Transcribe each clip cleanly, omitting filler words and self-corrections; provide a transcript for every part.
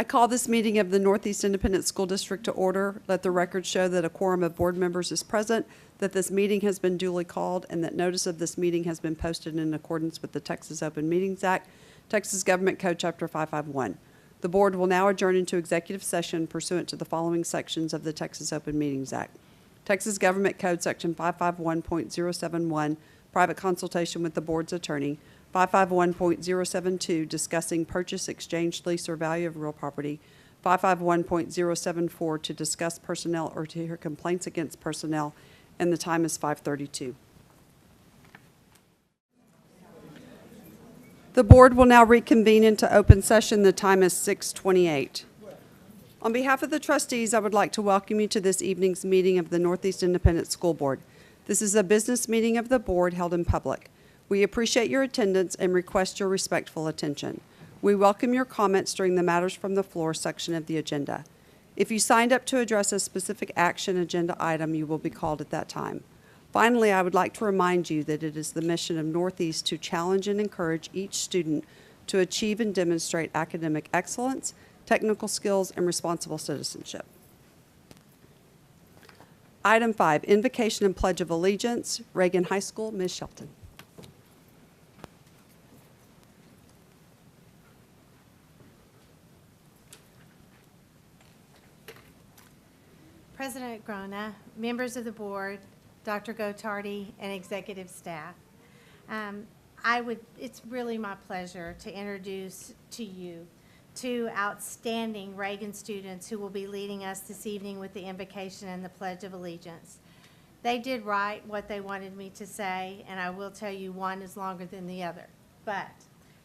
call this meeting of the Northeast Independent School District to order. Let the record show that a quorum of board members is present, that this meeting has been duly called, and that notice of this meeting has been posted in accordance with the Texas Open Meetings Act, Texas Government Code Chapter 551. The board will now adjourn into executive session pursuant to the following sections of the Texas Open Meetings Act. Texas Government Code Section 551.071, private consultation with the board's attorney. 551.072, discussing purchase, exchange, lease, or value of real property. 551.074, to discuss personnel or to hear complaints against personnel, and the time is 5:32. The board will now reconvene into open session. The time is 6:28. On behalf of the trustees, I would like to welcome you to this evening's meeting of the Northeast Independent School Board. This is a business meeting of the board held in public. We appreciate your attendance and request your respectful attention. We welcome your comments during the Matters from the Floor section of the agenda. If you signed up to address a specific action agenda item, you will be called at that time. Finally, I would like to remind you that it is the mission of Northeast to challenge and encourage each student to achieve and demonstrate academic excellence, technical skills, and responsible citizenship. Item 5, Invocation and Pledge of Allegiance, Reagan High School, Ms. Shelton. President Grona, members of the board, Dr. Gotardi, and executive staff, it's really my pleasure to introduce to you two outstanding Reagan students who will be leading us this evening with the invocation and the Pledge of Allegiance. They did write what they wanted me to say, and I will tell you one is longer than the other. But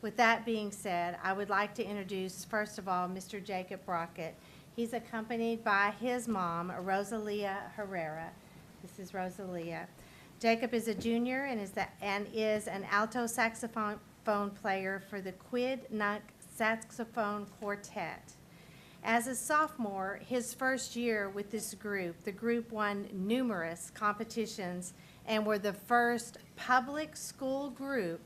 with that being said, I would like to introduce, first of all, Mr. Jacob Brockett. He's accompanied by his mom, Rosalia Herrera. This is Rosalia. Jacob is a junior and is an alto saxophone player for the Quid-Nunc Saxophone Quartet. As a sophomore, his first year with this group, the group won numerous competitions and were the first public school group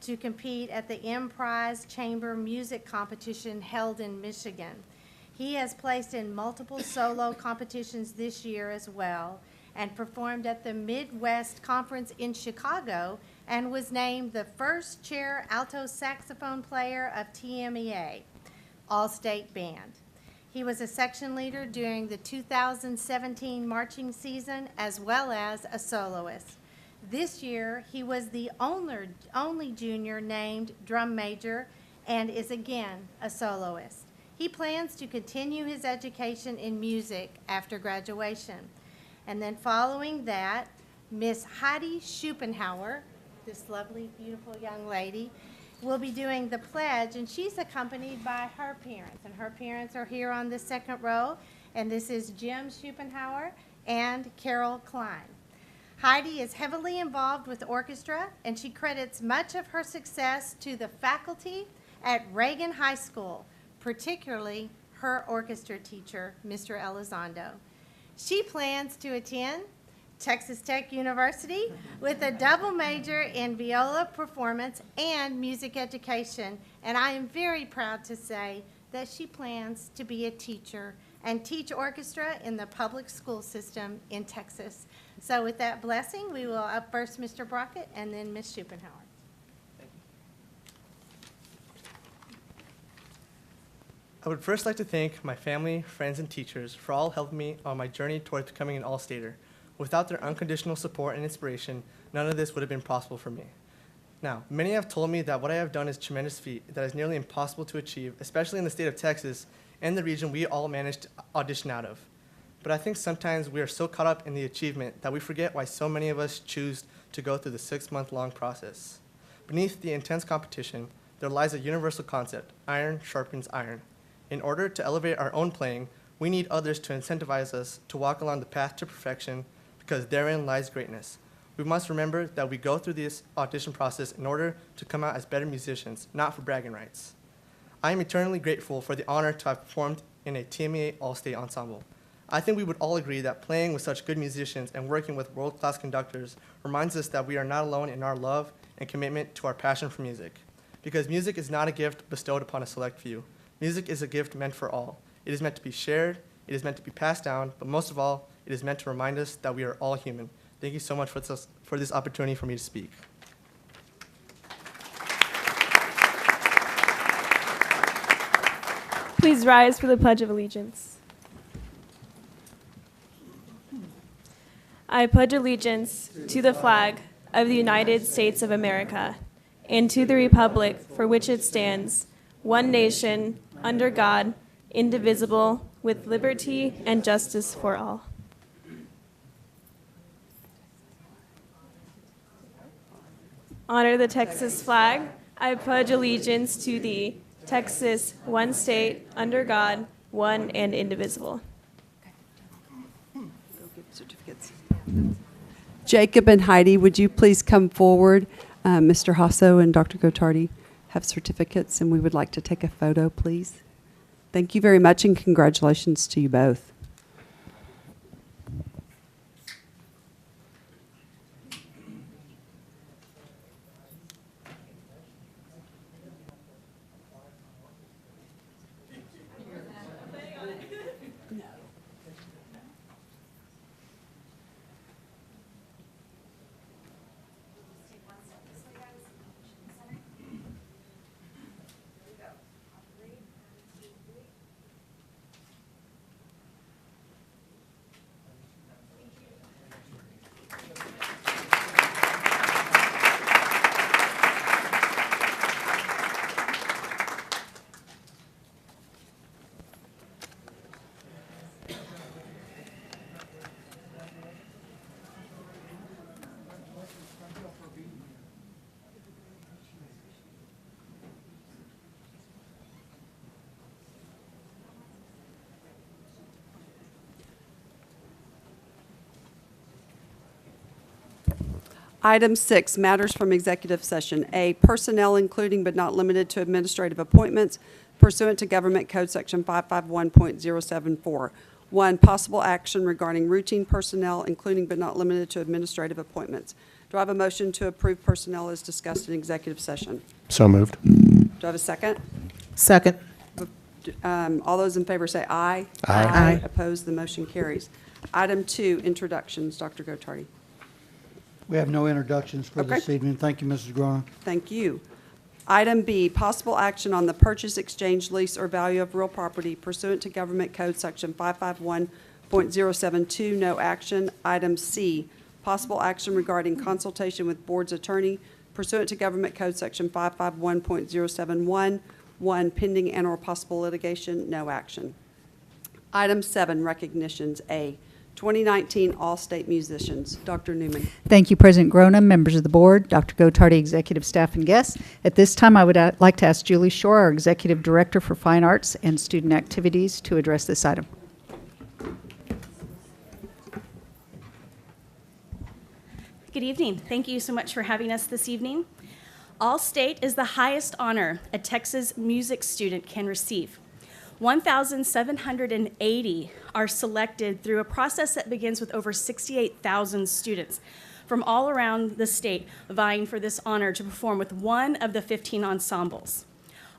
to compete at the Emprise Chamber Music Competition held in Michigan. He has placed in multiple solo competitions this year as well and performed at the Midwest Conference in Chicago and was named the first chair alto saxophone player of TMEA, All-State Band. He was a section leader during the 2017 marching season as well as a soloist. This year, he was the only junior named drum major and is again a soloist. He plans to continue his education in music after graduation. And then following that, Miss Heidi Schupenhauer, this lovely, beautiful young lady, will be doing the pledge, and she's accompanied by her parents. And her parents are here on the second row, and this is Jim Schupenhauer and Carol Klein. Heidi is heavily involved with the orchestra, and she credits much of her success to the faculty at Reagan High School, particularly her orchestra teacher, Mr. Elizondo. She plans to attend Texas Tech University with a double major in viola performance and music education, and I am very proud to say that she plans to be a teacher and teach orchestra in the public school system in Texas. So with that blessing, we will up first Mr. Brockett and then Ms. Schupenhauer. I would first like to thank my family, friends, and teachers for all helping me on my journey towards becoming an All-Stater. Without their unconditional support and inspiration, none of this would have been possible for me. Now, many have told me that what I have done is a tremendous feat that is nearly impossible to achieve, especially in the state of Texas and the region we all managed to audition out of. But I think sometimes we are so caught up in the achievement that we forget why so many of us choose to go through the 6-month-long process. Beneath the intense competition, there lies a universal concept: iron sharpens iron. In order to elevate our own playing, we need others to incentivize us to walk along the path to perfection, because therein lies greatness. We must remember that we go through this audition process in order to come out as better musicians, not for bragging rights. I am eternally grateful for the honor to have performed in a TMEA All-State ensemble. I think we would all agree that playing with such good musicians and working with world-class conductors reminds us that we are not alone in our love and commitment to our passion for music. Because music is not a gift bestowed upon a select few. Music is a gift meant for all. It is meant to be shared, it is meant to be passed down, but most of all, it is meant to remind us that we are all human. Thank you so much for this opportunity for me to speak. Please rise for the Pledge of Allegiance. I pledge allegiance to the flag of the United States of America and to the republic for which it stands, one nation, under God, indivisible, with liberty and justice for all. Honor the Texas flag. I pledge allegiance to thee, Texas, one state, under God, one and indivisible. Go get certificates. Jacob and Heidi, would you please come forward? Mr. Hasso and Dr. Gotardi have certificates, and we would like to take a photo, please. Thank you very much, and congratulations to you both. Item 6, matters from executive session. A, personnel including but not limited to administrative appointments pursuant to Government Code Section 551.074. 1, possible action regarding routine personnel including but not limited to administrative appointments. Do I have a motion to approve personnel as discussed in executive session? So moved. Do I have a second? Second. All those in favor say aye. Aye. Aye. Opposed, the motion carries. Item 2, introductions. Dr. Gotardi. We have no introductions for this Okay. evening. Thank you, Mrs. Grona. Thank you. Item B, possible action on the purchase, exchange, lease, or value of real property pursuant to Government Code Section 551.072, no action. Item C, possible action regarding consultation with board's attorney pursuant to Government Code Section 551.071, 1, pending and/or possible litigation, no action. Item 7, recognitions. A, 2019 All-State Musicians. Dr. Newman. Thank you, President Grona, members of the board, Dr. Gotardi, executive staff, and guests. At this time, I would like to ask Julie Shore, our Executive Director for Fine Arts and Student Activities, to address this item. Good evening. Thank you so much for having us this evening. All-State is the highest honor a Texas music student can receive. 1,780 are selected through a process that begins with over 68,000 students from all around the state vying for this honor to perform with one of the 15 ensembles.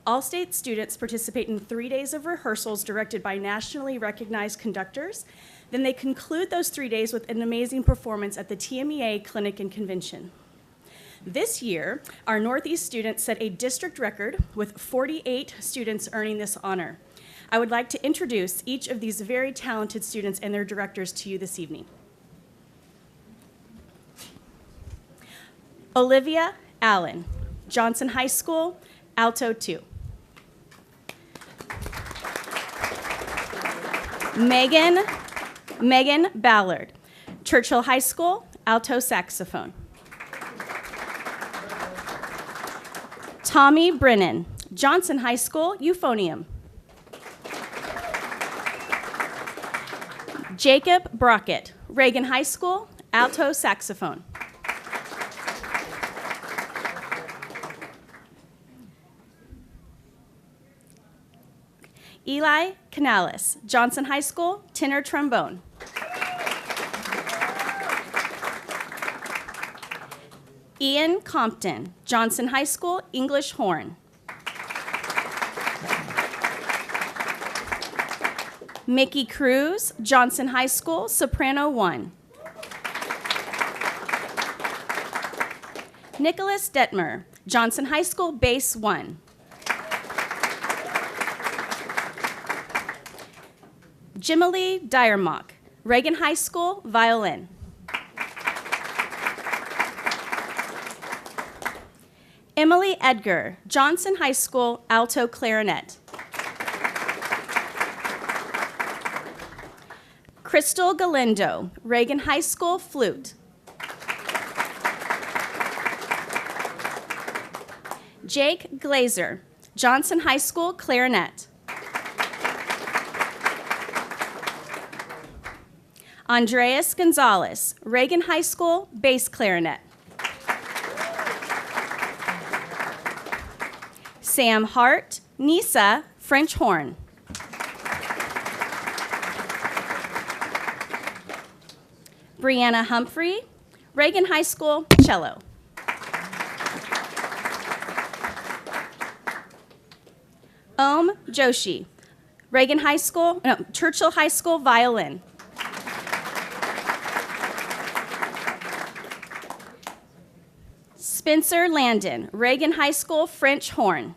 All-State students participate in 3 days of rehearsals directed by nationally recognized conductors. Then they conclude those 3 days with an amazing performance at the TMEA Clinic and Convention. This year, our Northeast students set a district record with 48 students earning this honor. I would like to introduce each of these very talented students and their directors to you this evening. Olivia Allen, Johnson High School, Alto 2. Megan Ballard, Churchill High School, alto saxophone. Tommy Brennan, Johnson High School, euphonium. Jacob Brockett, Reagan High School, alto saxophone. Eli Canales, Johnson High School, tenor trombone. Ian Compton, Johnson High School, English horn. Mickey Cruz, Johnson High School, soprano 1. Nicholas Detmer, Johnson High School, bass 1. Jimily Dyermock, Reagan High School, violin. Emily Edgar, Johnson High School, alto clarinet. Crystal Galindo, Reagan High School, flute. Jake Glazer, Johnson High School, clarinet. Andreas Gonzalez, Reagan High School, bass clarinet. Sam Hart, Nisa, French horn. Brianna Humphrey, Reagan High School, cello. Om Joshi, Churchill High School, violin. Spencer Landon, Reagan High School, French horn.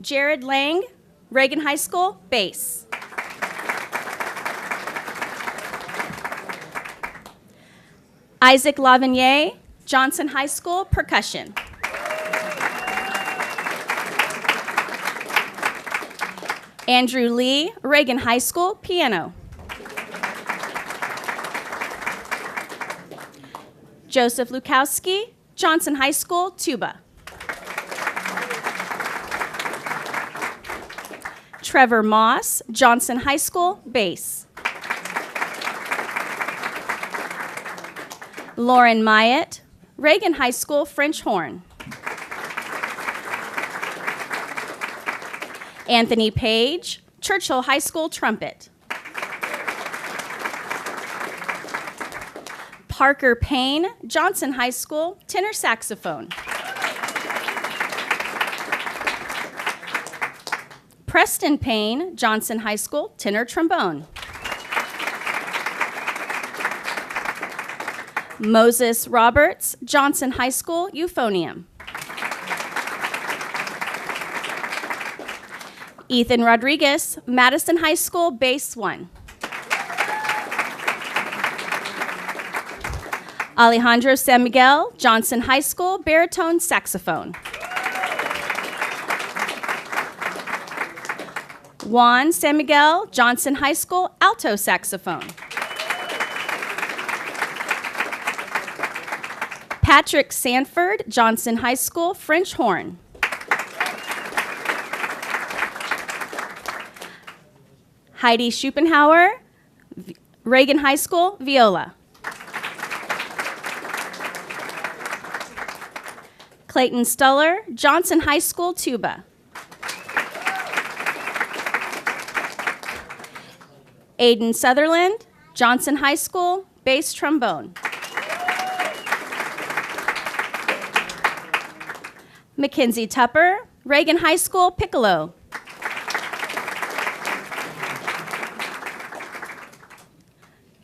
Jared Lang, Reagan High School, bass. Isaac Lavigny, Johnson High School, percussion. Andrew Lee, Reagan High School, piano. Joseph Lukowski, Johnson High School, tuba. Trevor Moss, Johnson High School, bass. Lauren Myatt, Reagan High School, French horn. Anthony Page, Churchill High School, trumpet. Parker Payne, Johnson High School, tenor saxophone. Preston Payne, Johnson High School, tenor trombone. Moses Roberts, Johnson High School, euphonium. Ethan Rodriguez, Madison High School, bass 1. Alejandro San Miguel, Johnson High School, baritone saxophone. Juan San Miguel, Johnson High School, alto saxophone. Patrick Sanford, Johnson High School, French horn. Heidi Schupenhauer, Reagan High School, viola. Clayton Stuller, Johnson High School, tuba. Aiden Sutherland, Johnson High School, bass trombone. Mackenzie Tupper, Reagan High School, piccolo.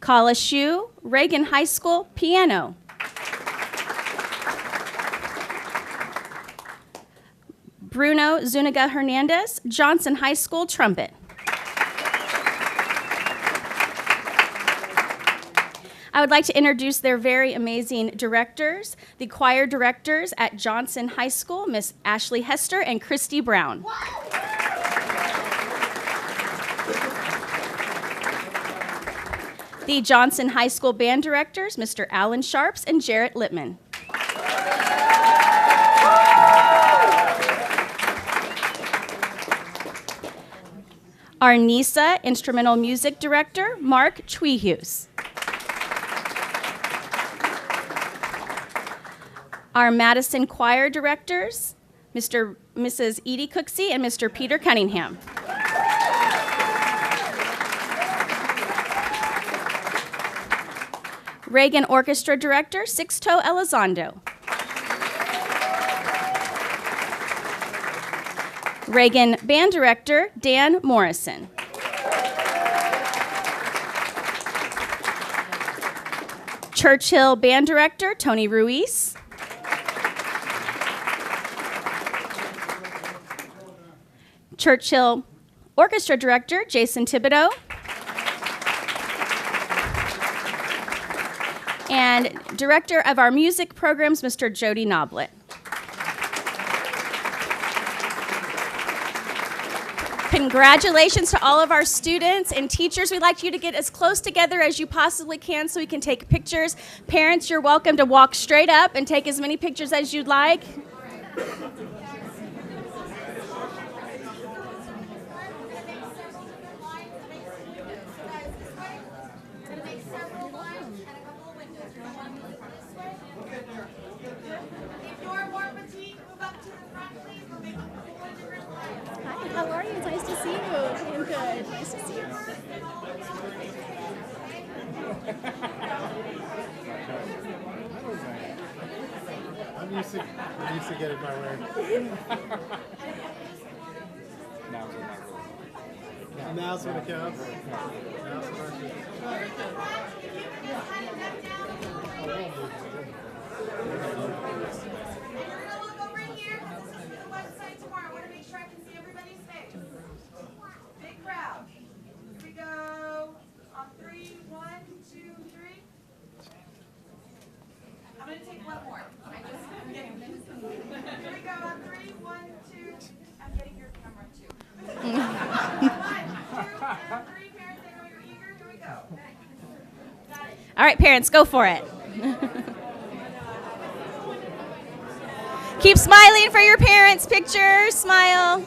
Kala Shu, Reagan High School, piano. Bruno Zuniga Hernandez, Johnson High School, trumpet. I would like to introduce their very amazing directors, the choir directors at Johnson High School, Miss Ashley Hester and Christy Brown. The Johnson High School band directors, Mr. Alan Sharps and Jarrett Littman. Our NISA instrumental music director, Mark Tweehuse. Our Madison choir directors, Mrs. Edie Cooksey and Mr. Peter Cunningham. Reagan orchestra director, Sixto Elizondo. Reagan Band Director Dan Morrison. Churchill Band Director Tony Ruiz. Churchill Orchestra Director Jason Thibodeau. And Director of our Music Programs, Mr. Jody Noblet. Congratulations to all of our students and teachers. We'd like you to get as close together as you possibly can so we can take pictures. Parents, you're welcome to walk straight up and take as many pictures as you'd like. Hi, how are you? It's nice to see you. I'm good. Nice to see you. I'm used to getting my way. Now's when it counts. Now's when it Look over here. This is the website tomorrow. I want to make sure I can see everybody's face. Big crowd. Here we go. On 3, 1, 2, 3. I'm going to take one more. I'm getting this. Here we go. On 3, 1, 2. I'm getting your camera too. 1, 2, and 3. Parents, I know you're eager. Here we go. Got it. All right, parents, go for it. Keep smiling for your parents' picture. Smile.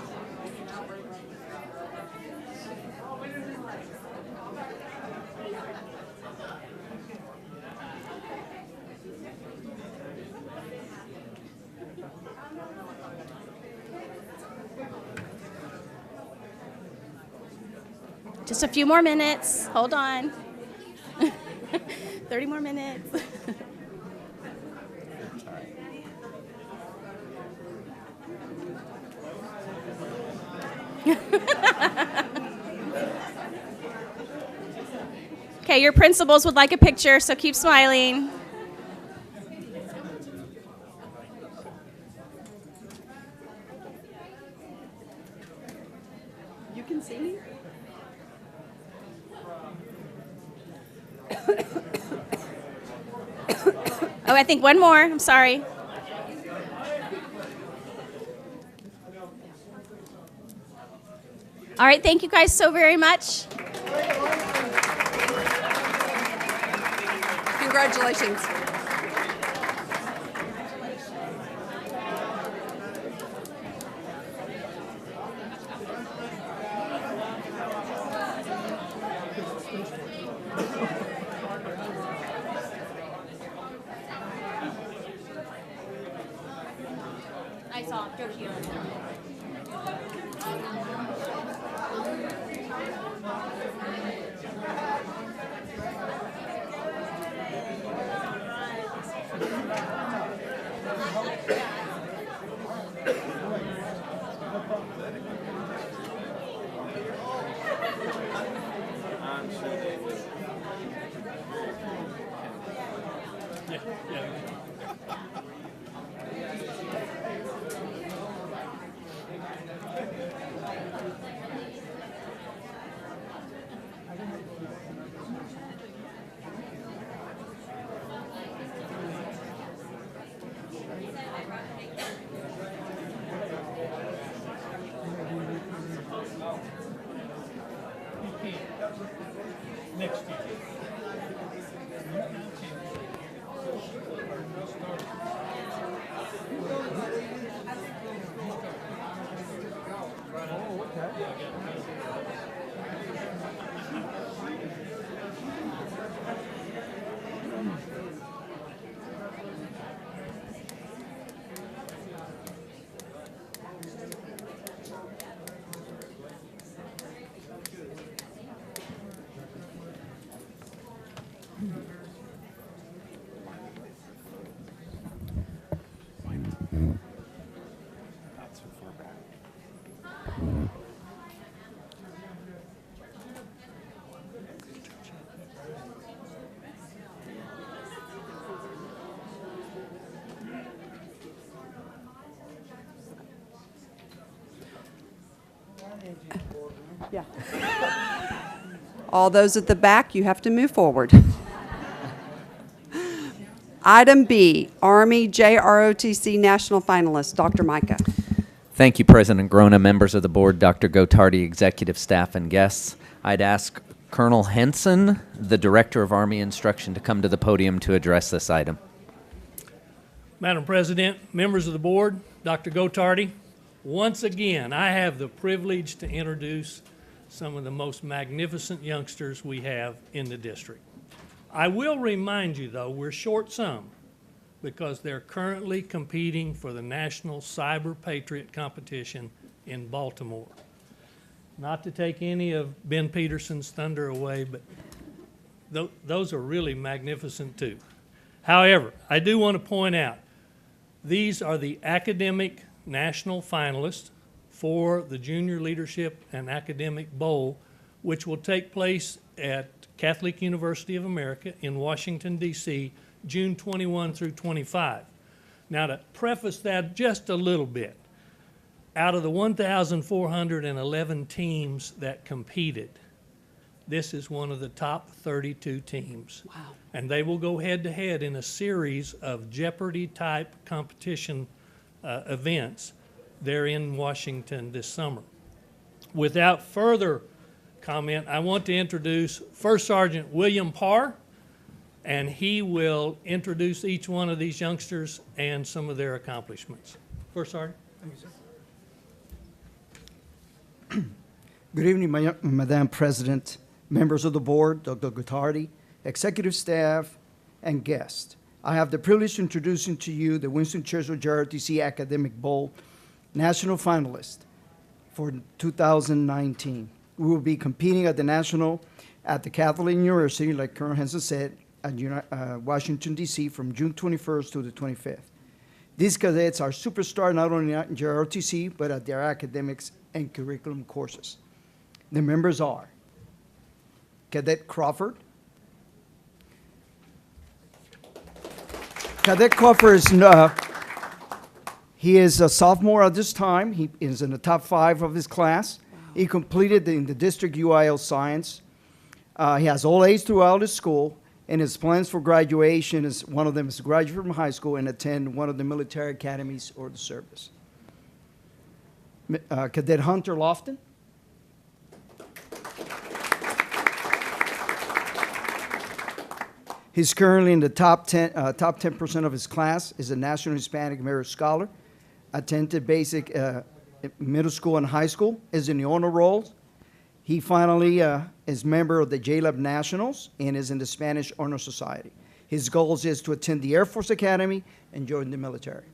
Just a few more minutes. Hold on. 30 more minutes. Okay, your principals would like a picture, so keep smiling. You can see me? Oh, I think one more. I'm sorry. All right, thank you guys so very much. Congratulations. I saw Joshi. Yeah. All those at the back, you have to move forward. Item B, Army JROTC National Finalist, Dr. Micah. Thank you, President Grona, members of the board, Dr. Gotardi, executive staff, and guests. I'd ask Colonel Henson, the Director of Army Instruction, to come to the podium to address this item. Madam President, members of the board, Dr. Gotardi, once again, I have the privilege to introduce some of the most magnificent youngsters we have in the district. I will remind you, though, we're short some because they're currently competing for the National Cyber Patriot competition in Baltimore. Not to take any of Ben Peterson's thunder away, but those are really magnificent too. However, I do want to point out, these are the academic national finalists for the Junior Leadership and Academic Bowl, which will take place at Catholic University of America in Washington, D.C., June 21 through 25. Now, to preface that just a little bit, out of the 1,411 teams that competed, this is one of the top 32 teams. Wow. And they will go head-to-head in a series of Jeopardy-type competition events there in Washington this summer. Without further comment, I want to introduce First Sergeant William Parr, and he will introduce each one of these youngsters and some of their accomplishments. First Sergeant. Good evening, Madam President, members of the board, Dr. Gotardi, executive staff, and guests. I have the privilege of introducing to you the Winston Churchill JROTC Academic Bowl national finalist for 2019. We will be competing at the national at the Catholic University, like Colonel Henson said, at Washington, D.C. from June 21st to the 25th. These cadets are superstars not only at JROTC, but at their academics and curriculum courses. The members are Cadet Crawford. Cadet Crawford is he is a sophomore at this time. He is in the top 5 of his class. Wow. He completed in the district UIL science. He has all A's throughout his school, and his plans for graduation is one of them is to graduate from high school and attend one of the military academies or the service. Cadet Hunter Lofton. He's currently in the top 10% of his class, is a National Hispanic Merit Scholar, attended basic middle school and high school, is in the honor roll. He finally is member of the JLab Nationals and is in the Spanish Honor Society. His goals is to attend the Air Force Academy and join the military.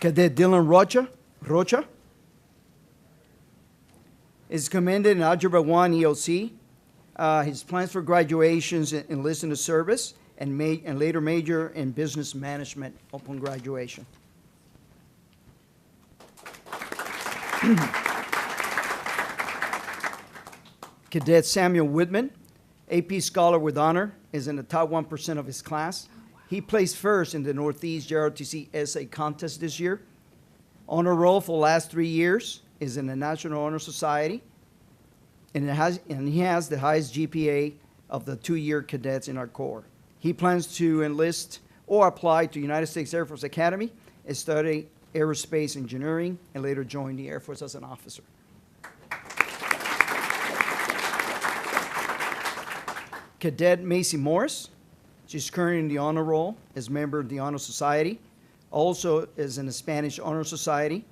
Cadet Dylan Rocha is commended in Algebra 1 EOC. His plans for graduation is enlist in the service and later major in business management upon graduation. Cadet Samuel Whitman, AP Scholar with Honor, is in the top 1% of his class. He placed first in the Northeast JROTC essay contest this year. Honor roll for the last 3 years, is in the National Honor Society, and he has the highest GPA of the 2-year cadets in our Corps. He plans to enlist or apply to United States Air Force Academy and study aerospace engineering and later join the Air Force as an officer. Cadet Macy Morris, she's currently in the honor roll as member of the Honor Society, also is in the Spanish Honor Society,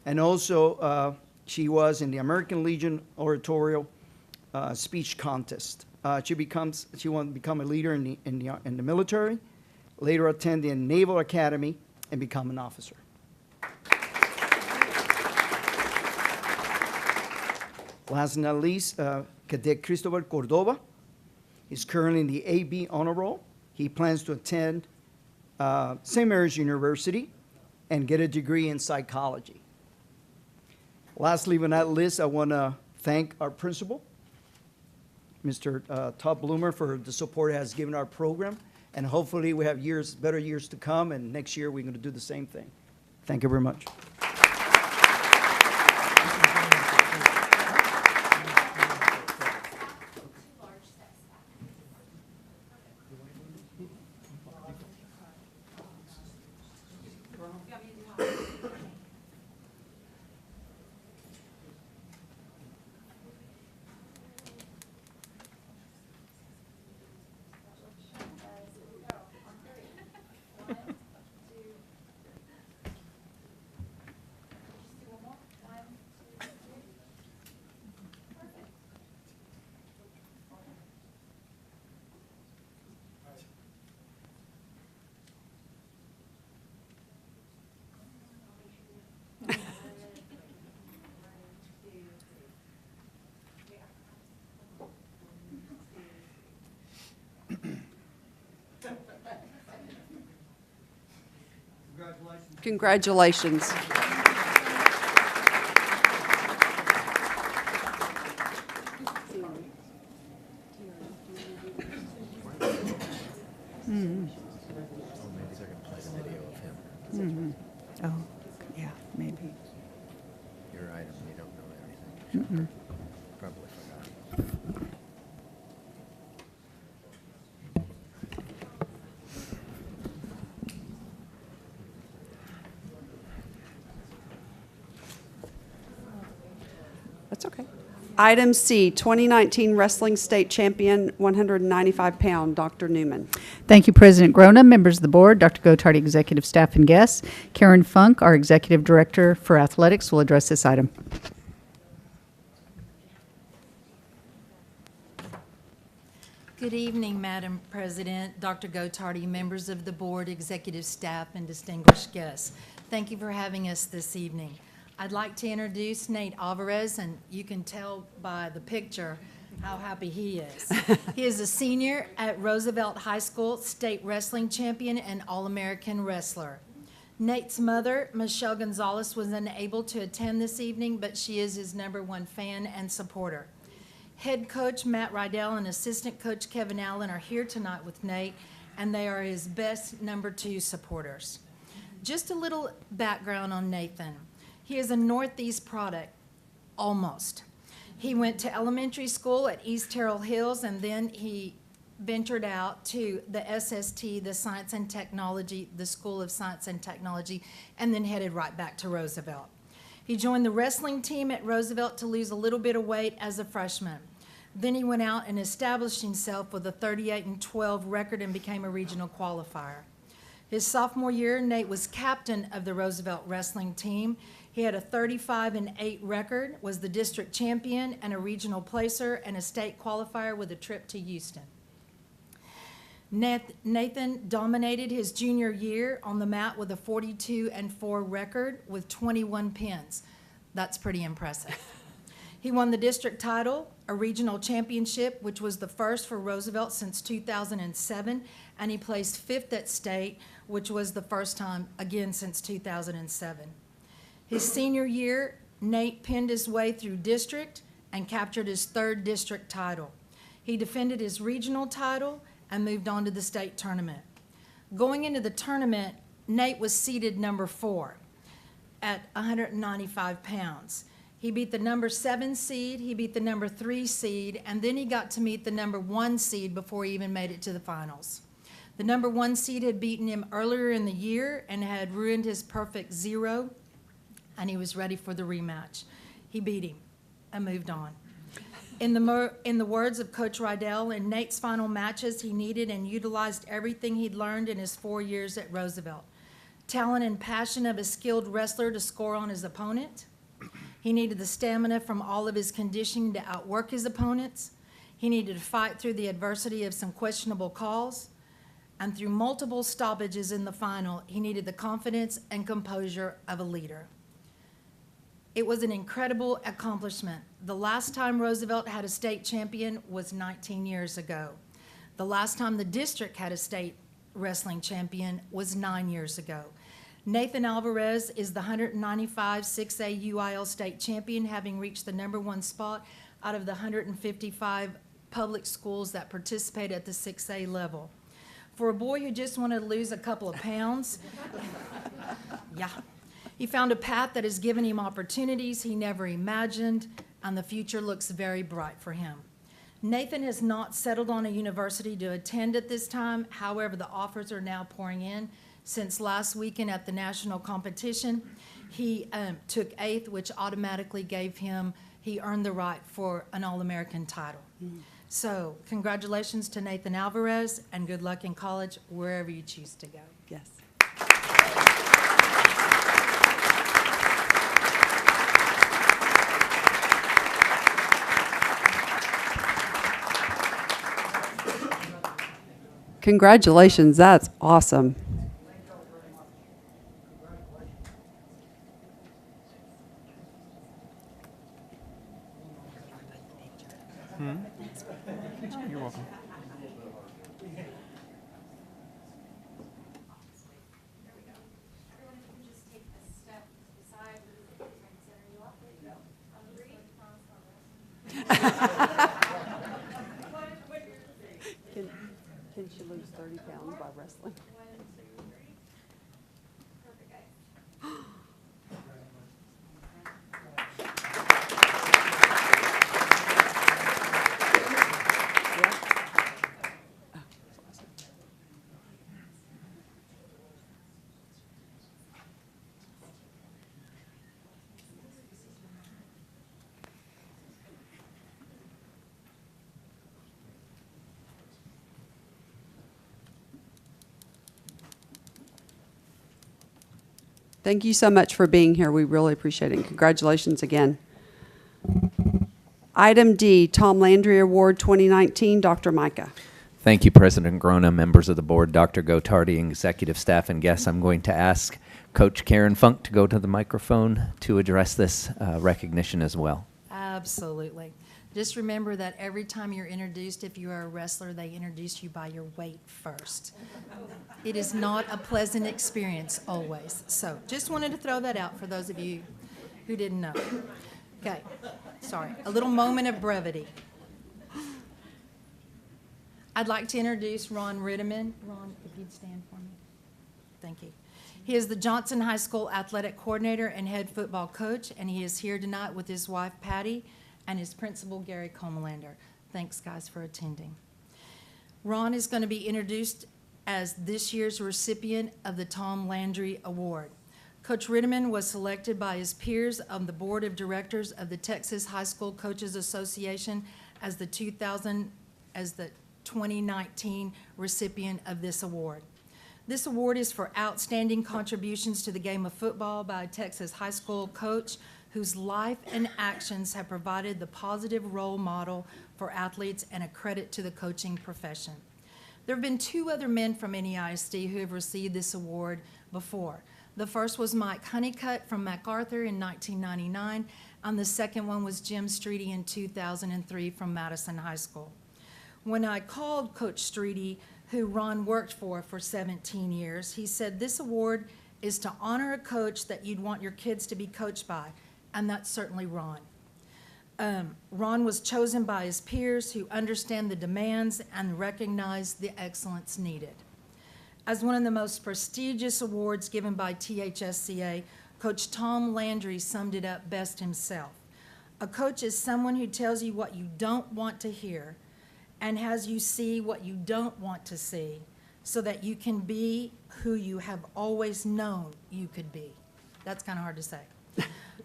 and also she was in the American Legion Oratorial Speech Contest. She wanted to become a leader in the military, later attend the Naval Academy, and become an officer. Last but not least, Cadet Cristobal Cordova is currently in the AB honor roll. He plans to attend St. Mary's University and get a degree in psychology. Lastly, but not least, I want to thank our principal, Mr. Todd Bloomer, for the support he has given our program. And hopefully we have better years to come, and next year we're going to do the same thing. Thank you very much. Congratulations. Oh, yeah, maybe. Your item, you don't know anything. Probably forgot. That's okay. Item C, 2019 Wrestling State Champion, 195-pound, Dr. Newman. Thank you, President Grona, members of the board, Dr. Gotardi, executive staff, and guests. Karen Funk, our executive director for athletics, will address this item. Good evening, Madam President, Dr. Gotardi, members of the board, executive staff, and distinguished guests. Thank you for having us this evening. I'd like to introduce Nate Alvarez, and you can tell by the picture how happy he is. He is a senior at Roosevelt High School, state wrestling champion and All-American wrestler. Nate's mother, Michelle Gonzalez, was unable to attend this evening, but she is his #1 fan and supporter. Head coach Matt Rydell and assistant coach Kevin Allen are here tonight with Nate, and they are his best #2 supporters. Just a little background on Nathan. He is a Northeast product, almost. He went to elementary school at East Terrell Hills, and then he ventured out to the SST, the Science and Technology, the School of Science and Technology, and then headed right back to Roosevelt. He joined the wrestling team at Roosevelt to lose a little bit of weight as a freshman. Then he went out and established himself with a 38-12 record and became a regional qualifier. His sophomore year, Nate was captain of the Roosevelt wrestling team. He had a 35-8 record, was the district champion and a regional placer and a state qualifier with a trip to Houston. Nathan dominated his junior year on the mat with a 42-4 record with 21 pins. That's pretty impressive. He won the district title, a regional championship, which was the first for Roosevelt since 2007, and he placed 5th at state, which was the first time again since 2007. His senior year, Nate pinned his way through district and captured his 3rd district title. He defended his regional title and moved on to the state tournament. Going into the tournament, Nate was seeded #4 at 195 pounds. He beat the #7 seed, he beat the #3 seed, and then he got to meet the #1 seed before he even made it to the finals. The #1 seed had beaten him earlier in the year and had ruined his perfect 0, and he was ready for the rematch. He beat him and moved on. In the words of Coach Rydell, in Nate's final matches, he needed and utilized everything he'd learned in his 4 years at Roosevelt. Talent and passion of a skilled wrestler to score on his opponent. He needed the stamina from all of his conditioning to outwork his opponents. He needed to fight through the adversity of some questionable calls. And through multiple stoppages in the final, he needed the confidence and composure of a leader. It was an incredible accomplishment. The last time Roosevelt had a state champion was 19 years ago. The last time the district had a state wrestling champion was 9 years ago. Nathan Alvarez is the 195 6A UIL state champion, having reached the #1 spot out of the 155 public schools that participate at the 6A level. For a boy who just wanted to lose a couple of pounds, yeah, He found a path that has given him opportunities he never imagined, and the future looks very bright for him. Nathan has not settled on a university to attend at this time. However, the offers are now pouring in. Since last weekend at the national competition, he took 8th, which automatically gave him, he earned the right for an All-American title. So congratulations to Nathan Alvarez, and good luck in college, wherever you choose to go. Yes. Congratulations, that's awesome. You're welcome. Can she lose 30 pounds by wrestling? Thank you so much for being here. We really appreciate it. And congratulations again. Item D, Tom Landry Award 2019, Dr. Micah. Thank you, President Grona, members of the board, Dr. Gotardi, executive staff, and guests. I'm going to ask Coach Karen Funk to go to the microphone to address this recognition as well. Absolutely. Just remember that every time you're introduced, if you are a wrestler, they introduce you by your weight first. It is not a pleasant experience always. So just wanted to throw that out for those of you who didn't know. Okay, sorry, a little moment of brevity. I'd like to introduce Ron Ritteman. Ron, if you'd stand for me. Thank you. He is the Johnson High School athletic coordinator and head football coach, and he is here tonight with his wife, Patty, and his principal, Gary Comalander. Thanks, guys, for attending. Ron is going to be introduced as this year's recipient of the Tom Landry Award. Coach Ritteman was selected by his peers on the board of directors of the Texas High School Coaches Association as the 2019 recipient of this award. This award is for outstanding contributions to the game of football by a Texas high school coach whose life and actions have provided the positive role model for athletes and a credit to the coaching profession. There have been 2 other men from NEISD who have received this award before. The first was Mike Honeycutt from MacArthur in 1999, and the second one was Jim Streety in 2003 from Madison High School. When I called Coach Streety, who Ron worked for 17 years, he said this award is to honor a coach that you'd want your kids to be coached by, and that's certainly Ron. Ron was chosen by his peers who understand the demands and recognize the excellence needed. As one of the most prestigious awards given by THSCA, Coach Tom Landry summed it up best himself. A coach is someone who tells you what you don't want to hear and has you see what you don't want to see so that you can be who you have always known you could be. That's kind of hard to say.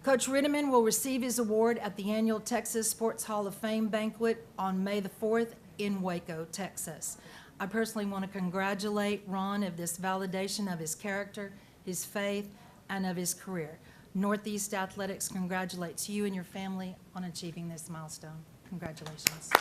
Coach Ritteman will receive his award at the annual Texas Sports Hall of Fame banquet on May the 4th in Waco, Texas. I personally want to congratulate Ron of this validation of his character, his faith, and of his career. Northeast Athletics congratulates you and your family on achieving this milestone. Congratulations.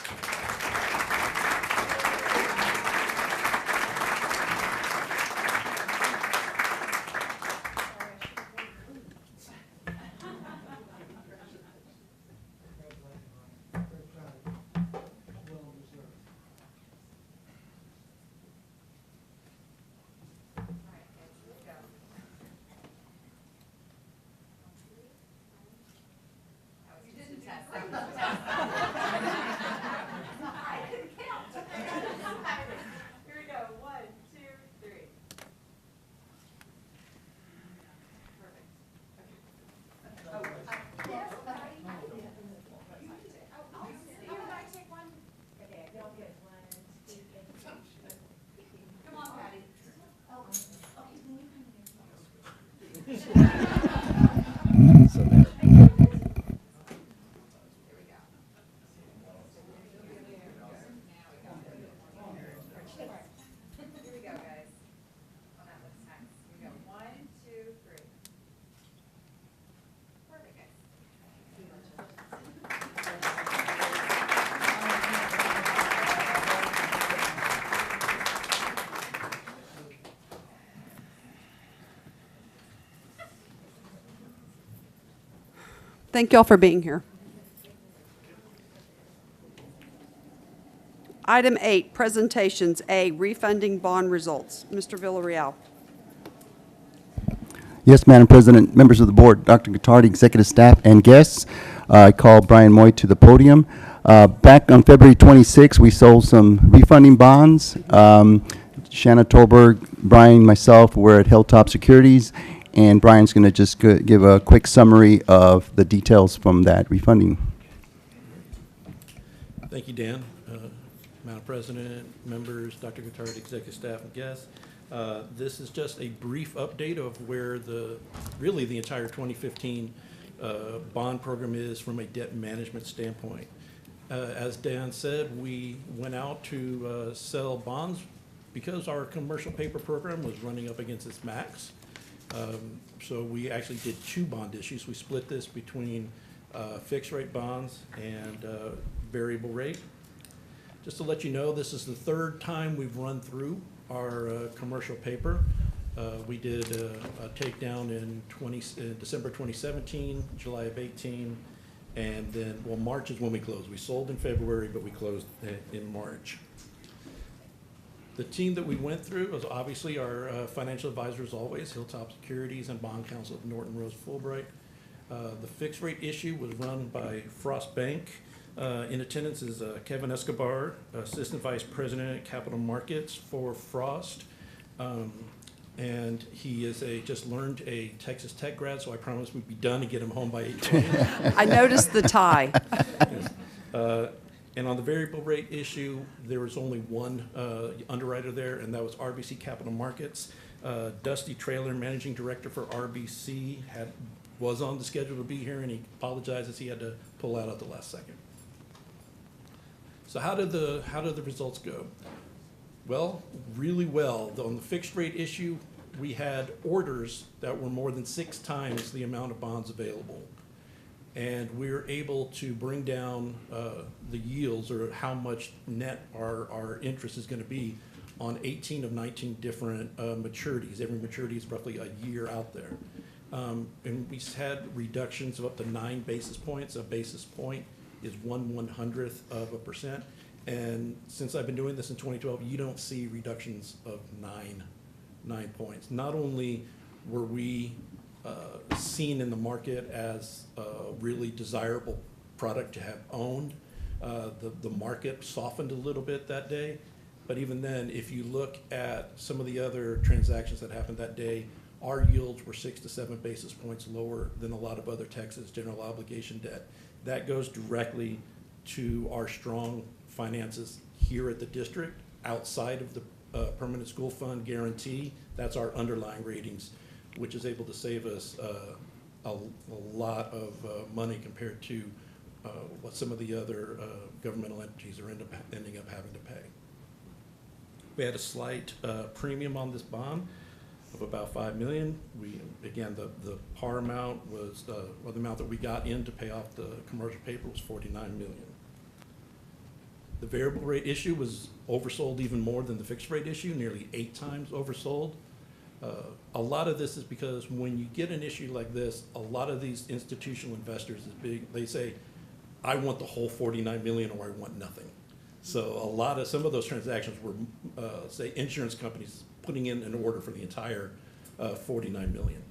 Here we go, guys. Oh, that looks nice. Here we go. 1, 2, 3. Perfect, guys. Thank you all for being here. Item 8, presentations. A, refunding bond results. Mr. Villarreal. Yes, Madam President, members of the board, Dr. Guattardi, executive staff, and guests. I call Brian Moy to the podium. Back on February 26, we sold some refunding bonds. Shanna Tolberg, Brian, myself, were at Hilltop Securities, and Brian's going to just give a quick summary of the details from that refunding. Thank you, Dan. Madam President, members, Dr. Guattardi, executive staff, and guests. This is just a brief update of where really the entire 2015 bond program is from a debt management standpoint. As Dan said, we went out to sell bonds because our commercial paper program was running up against its max. So we actually did 2 bond issues. We split this between fixed rate bonds and variable rate. Just to let you know, this is the 3rd time we've run through our commercial paper. We did a takedown in December 2017, July of 18, and then, well, March is when we closed. We sold in February, but we closed in March. The team that we went through was obviously our financial advisors always, Hilltop Securities and Bond Counsel of Norton Rose Fulbright. The fixed rate issue was run by Frost Bank. In attendance is Kevin Escobar, Assistant Vice President, Capital Markets for Frost. And he is just learned a Texas Tech grad, so I promised we'd be done and get him home by 8:20. I noticed the tie. Yes. And on the variable rate issue, there was only one underwriter there, and that was RBC Capital Markets. Dusty Traylor, Managing Director for RBC, was on the schedule to be here, and he apologizes he had to pull out at the last second. So how did the results go? Well, really well. On the fixed rate issue, we had orders that were more than 6 times the amount of bonds available. And we were able to bring down the yields, or how much net our interest is going to be, on 18 of 19 different maturities. Every maturity is roughly a year out there. And we had reductions of up to 9 basis points. A basis point is 1/100th of a percent. And since I've been doing this in 2012, you don't see reductions of 9 points. Not only were we seen in the market as a really desirable product to have owned, the market softened a little bit that day. But even then, if you look at some of the other transactions that happened that day, our yields were 6 to 7 basis points lower than a lot of other Texas general obligation debt. That goes directly to our strong finances here at the district, outside of the permanent school fund guarantee. That's our underlying ratings, which is able to save us a lot of money compared to what some of the other governmental entities are ending up having to pay. We had a slight premium on this bond of about $5 million. Again, the par amount was, or the amount that we got in to pay off the commercial paper was $49 million. The variable rate issue was oversold even more than the fixed rate issue, nearly 8 times oversold. A lot of this is because when you get an issue like this, a lot of these institutional investors they say, I want the whole $49 million or I want nothing. So some of those transactions were, say, insurance companies putting in an order for the entire $49 million.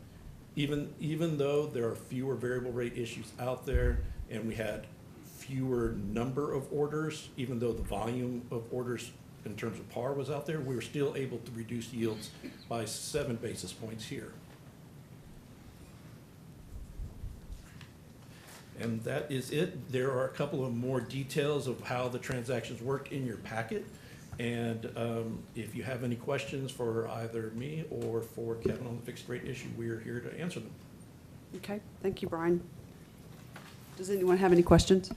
Even though there are fewer variable rate issues out there, and we had fewer number of orders, even though the volume of orders in terms of par was out there, we were still able to reduce yields by 7 basis points here. And that is it. There are a couple of more details of how the transactions worked in your packet. And if you have any questions for either me or for Kevin on the fixed rate issue, we are here to answer them. Okay, thank you, Brian. Does anyone have any questions?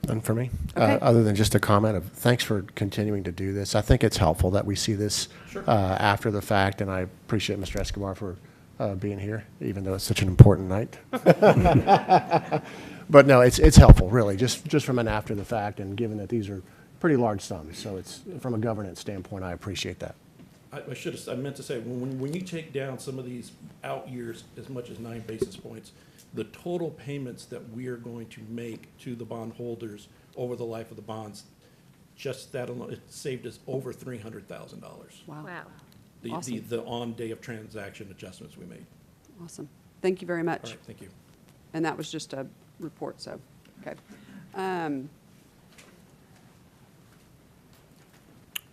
None for me, Okay. other than just a comment of thanks for continuing to do this. I think it's helpful that we see this after the fact, and I appreciate Mr. Escobar for being here, even though it's such an important night. But no, it's helpful, really, just from an after the fact, and given that these are pretty large sums. So it's, from a governance standpoint, I appreciate that. I meant to say, when you take down some of these out years as much as 9 basis points, the total payments that we are going to make to the bondholders over the life of the bonds, just that alone, it saved us over $300,000. Wow. The on day of transaction adjustments we made. Awesome. Thank you very much. All right, thank you. And that was just a report, so, okay.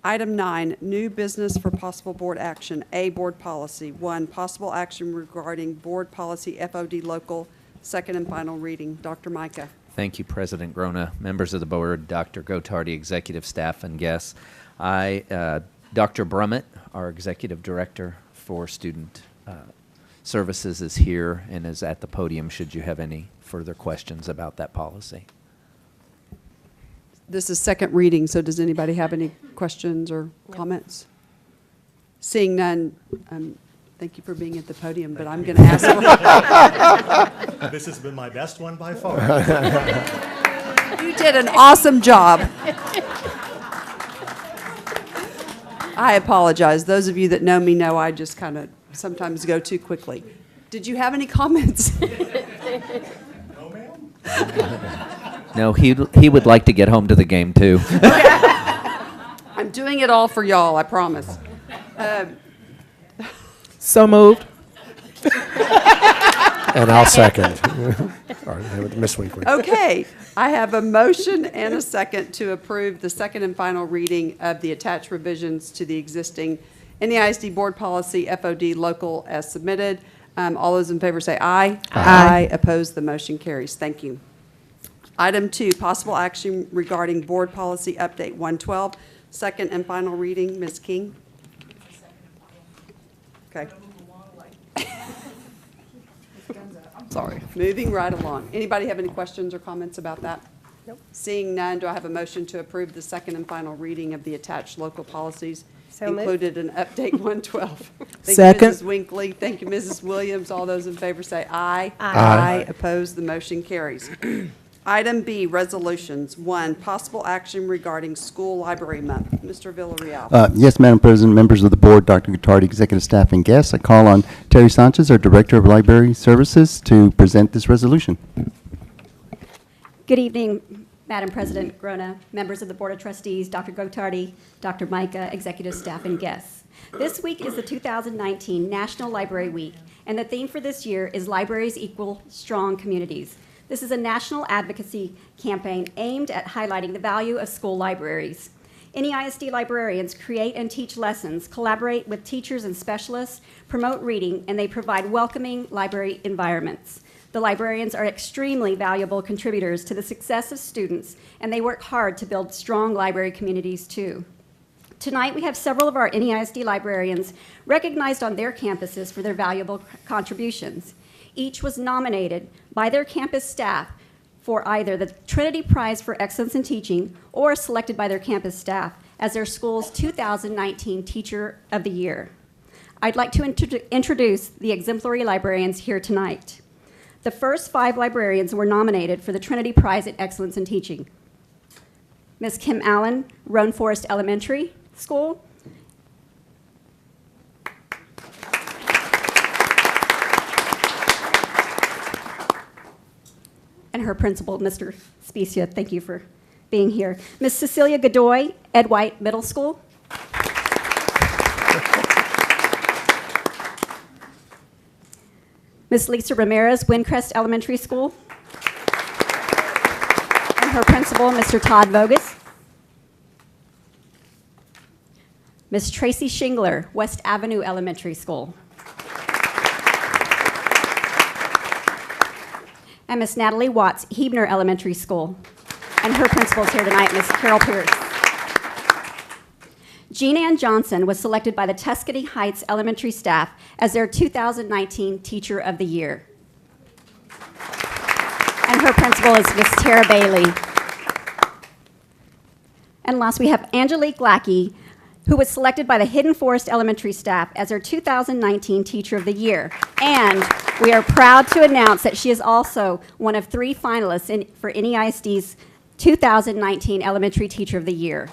Item 9, new business for possible board action. A, board policy. 1, possible action regarding board policy FOD local, second and final reading. Dr. Micah. Thank you, President Grona, members of the board, Dr. Gotardi, executive staff, and guests. Dr. Brummett, our executive director for student services, is here and is at the podium should you have any further questions about that policy. This is second reading, so does anybody have any questions or comments? Seeing none, thank you for being at the podium, but I'm going to ask. This has been my best one by far. You did an awesome job. I apologize. Those of you that know me know I just kind of sometimes go too quickly. Did you have any comments? No, ma'am. No, he would like to get home to the game, too. I'm doing it all for y'all, I promise. So moved. And I'll second. All right, Miss Weekly. Okay, I have a motion and a second to approve the second and final reading of the attached revisions to the existing NEISD board policy FOD local as submitted. All those in favor say aye. Aye. Opposed, the motion carries. Thank you. Item 2, possible action regarding board policy update 112, second and final reading. Ms. King? Okay. Sorry. Moving right along. Anybody have any questions or comments about that? Nope. Seeing none, do I have a motion to approve the second and final reading of the attached local policies included in update 112? Thank Second. you, Mrs. Winkley. Thank you, Mrs. Williams. All those in favor say aye. Aye. Opposed, the motion carries. Item B, resolutions. 1, possible action regarding school library month. Mr. Villarreal. Yes, Madam President, members of the board, Dr. Gutardi, executive staff, and guests, I call on Terry Sanchez, our Director of Library Services, to present this resolution. Good evening, Madam President Grona, members of the Board of Trustees, Dr. Gotardi, Dr. Micah, executive staff, and guests. This week is the 2019 National Library Week, and the theme for this year is Libraries Equal Strong Communities. This is a national advocacy campaign aimed at highlighting the value of school libraries. NEISD librarians create and teach lessons, collaborate with teachers and specialists, promote reading, and they provide welcoming library environments. The librarians are extremely valuable contributors to the success of students, and they work hard to build strong library communities too. Tonight, we have several of our NEISD librarians recognized on their campuses for their valuable contributions. Each was nominated by their campus staff for either the Trinity Prize for Excellence in Teaching or selected by their campus staff as their school's 2019 Teacher of the Year. I'd like to introduce the exemplary librarians here tonight. The first 5 librarians were nominated for the Trinity Prize at Excellence in Teaching. Ms. Kim Allen, Roan Forest Elementary School. And her principal, Mr. Specia, thank you for being here. Ms. Cecilia Godoy, Ed White Middle School. Ms. Lisa Ramirez, Windcrest Elementary School. And her principal, Mr. Todd Vogus. Ms. Tracy Shingler, West Avenue Elementary School. And Ms. Natalie Watts, Hebner Elementary School. And her principal is here tonight, Ms. Carol Pierce. Jean Ann Johnson was selected by the Tuscany Heights Elementary staff as their 2019 Teacher of the Year. And her principal is Miss Tara Bailey. And last, we have Angelique Lackey, who was selected by the Hidden Forest Elementary staff as their 2019 Teacher of the Year. And we are proud to announce that she is also one of 3 finalists for NEISD's 2019 Elementary Teacher of the Year.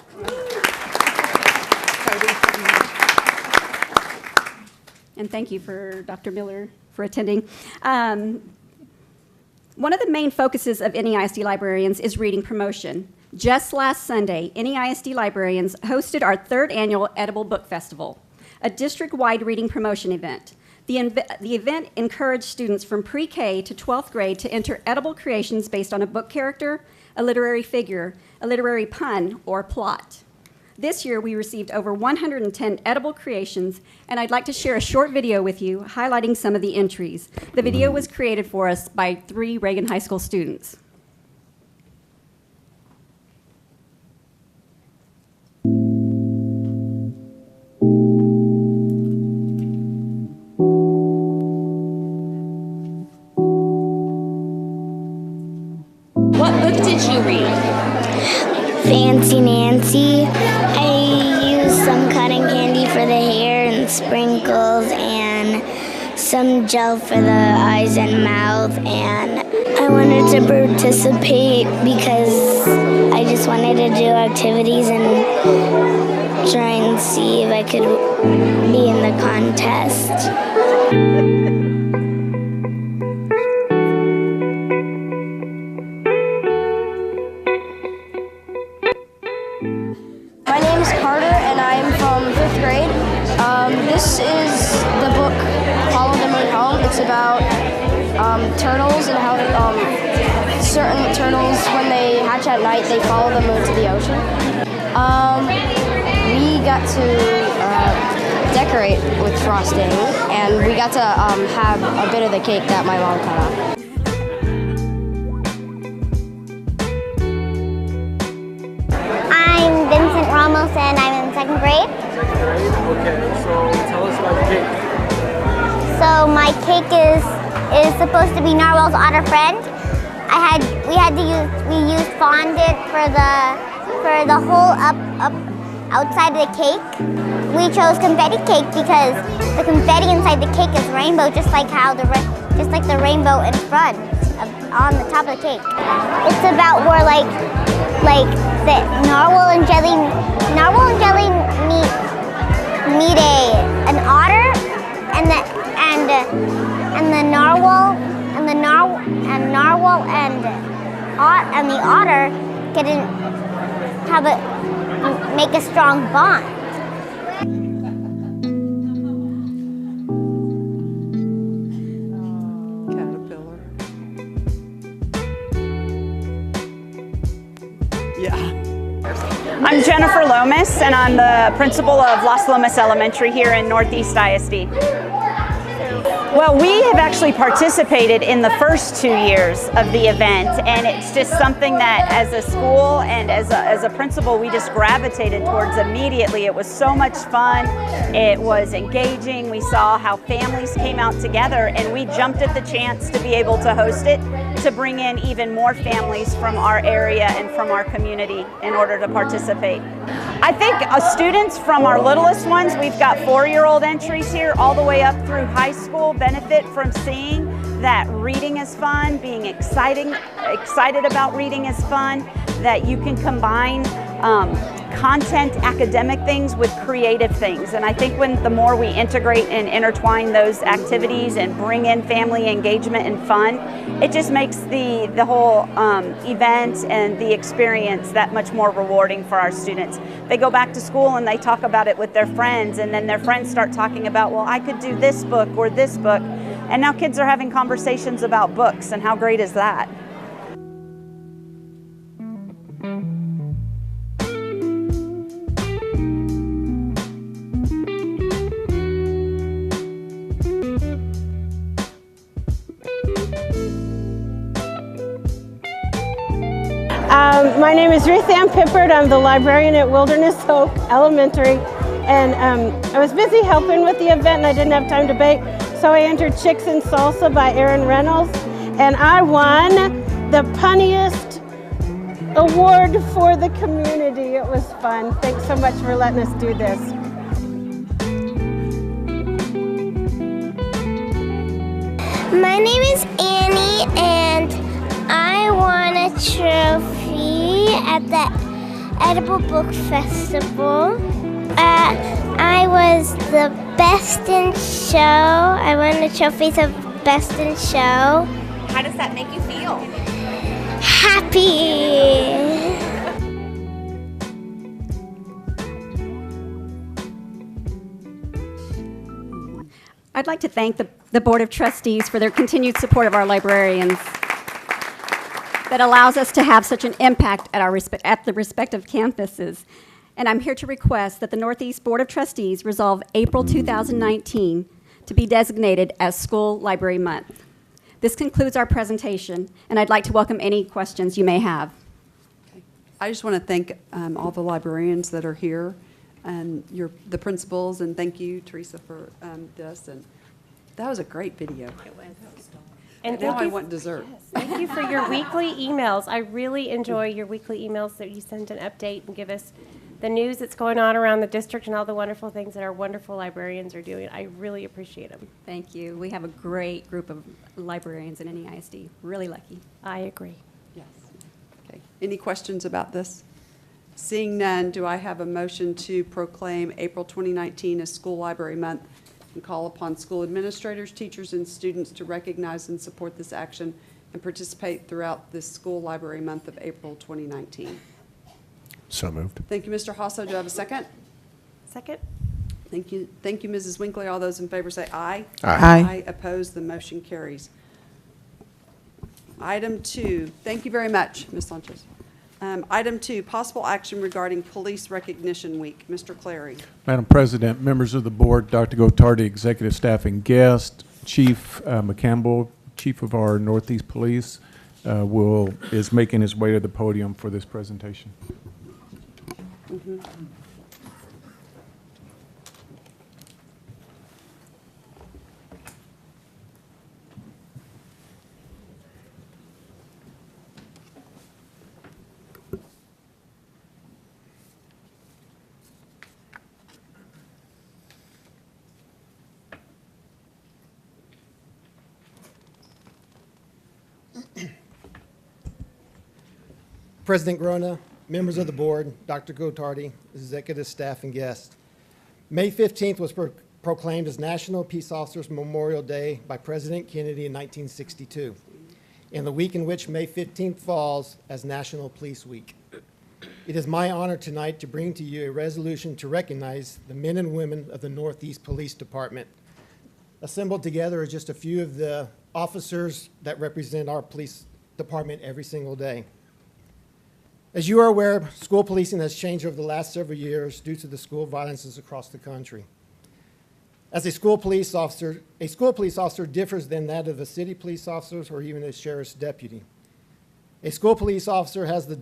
And thank you for Dr. Miller for attending. One of the main focuses of NEISD librarians is reading promotion. Just last Sunday, NEISD librarians hosted our 3rd annual Edible Book Festival, a district-wide reading promotion event. The event encouraged students from pre-K to 12th grade to enter edible creations based on a book character, a literary figure, a literary pun, or plot. This year, we received over 110 edible creations, and I'd like to share a short video with you highlighting some of the entries. The video was created for us by 3 Reagan High School students. What book did you read? Fancy Nancy. I used some cotton candy for the hair and sprinkles and some gel for the eyes and mouth, and I wanted to participate because I just wanted to do activities and try and see if I could be in the contest. My name is Carter, and I am from 5th grade. This is the book Follow the Moon Home. It's about turtles and how certain turtles, when they hatch at night, they follow the moon to the ocean. We got to decorate with frosting, and we got to have a bit of the cake that my mom cut off. I'm Vincent Ramos, and I'm in 2nd grade. Okay, so tell us about your cake. So my cake is supposed to be Narwhal's otter friend. We used fondant for the whole up outside of the cake. We chose confetti cake because the confetti inside the cake is rainbow, just like the rainbow in front on the top of the cake. It's about where like the narwhal and jelly meet an otter, and the otter make a strong bond. Caterpillar. Yeah. I'm Jennifer Lomas, and I'm the principal of Las Lomas Elementary here in Northeast ISD. Well, we have actually participated in the first 2 years of the event, and it's just something that as a school and as a principal we just gravitated towards immediately. It was so much fun, it was engaging, we saw how families came out together, and we jumped at the chance to be able to host it, to bring in even more families from our area and from our community in order to participate. I think students from our littlest ones, we've got 4-year-old entries here all the way up through high school, benefit from seeing that reading is fun, being excited about reading is fun, that you can combine content, academic things with creative things. And I think the more we integrate and intertwine those activities and bring in family engagement and fun, it just makes the whole event and the experience that much more rewarding for our students. They go back to school and they talk about it with their friends, and then their friends start talking about, well, I could do this book or this book. And now kids are having conversations about books, and how great is that? My name is Ruth Ann Pippard. I'm the librarian at Wilderness Hope Elementary. And I was busy helping with the event and I didn't have time to bake, so I entered Chicks and Salsa by Aaron Reynolds, and I won the punniest award for the community. It was fun. Thanks so much for letting us do this. My name is Annie, and I won a trophy at the Edible Book Festival. I was the best in show. I won the trophies of best in show. How does that make you feel? Happy. I'd like to thank the Board of Trustees for their continued support of our librarians that allows us to have such an impact at the respective campuses. And I'm here to request that the Northeast Board of Trustees resolve April 2019 to be designated as School Library Month. This concludes our presentation, and I'd like to welcome any questions you may have. I just want to thank all the librarians that are here and the principals, and thank you, Teresa, for this. And that was a great video. It was. And now I want dessert. Thank you for your weekly emails. I really enjoy your weekly emails that you send an update and give us the news that's going on around the district and all the wonderful things that our wonderful librarians are doing. I really appreciate them. Thank you. We have a great group of librarians in NEISD. Really lucky. I agree. Yes. Okay. Any questions about this? Seeing none, do I have a motion to proclaim April 2019 as School Library Month and call upon school administrators, teachers, and students to recognize and support this action and participate throughout this School Library Month of April 2019? So moved. Thank you, Mr. Hasso. Do I have a second? Second. Thank you. Thank you, Mrs. Winkler. All those in favor say aye. Aye. Aye. Opposed? The motion carries. Item 2. Thank you very much, Ms. Sanchez. Item 2, possible action regarding Police Recognition Week. Mr. Clary. Madam President, members of the board, Dr. Gotardi, executive staff and guest, Chief McCampbell, Chief of our Northeast Police, is making his way to the podium for this presentation. Mm-hmm. President Grona, members of the board, Dr. Gotardi, executive staff, and guests. May 15th was proclaimed as National Peace Officers Memorial Day by President Kennedy in 1962, and the week in which May 15th falls as National Police Week. It is my honor tonight to bring to you a resolution to recognize the men and women of the Northeast Police Department. Assembled together are just a few of the officers that represent our police department every single day. As you are aware, school policing has changed over the last several years due to the school violences across the country. As a school police officer differs than that of a city police officer or even a sheriff's deputy. A school police officer has a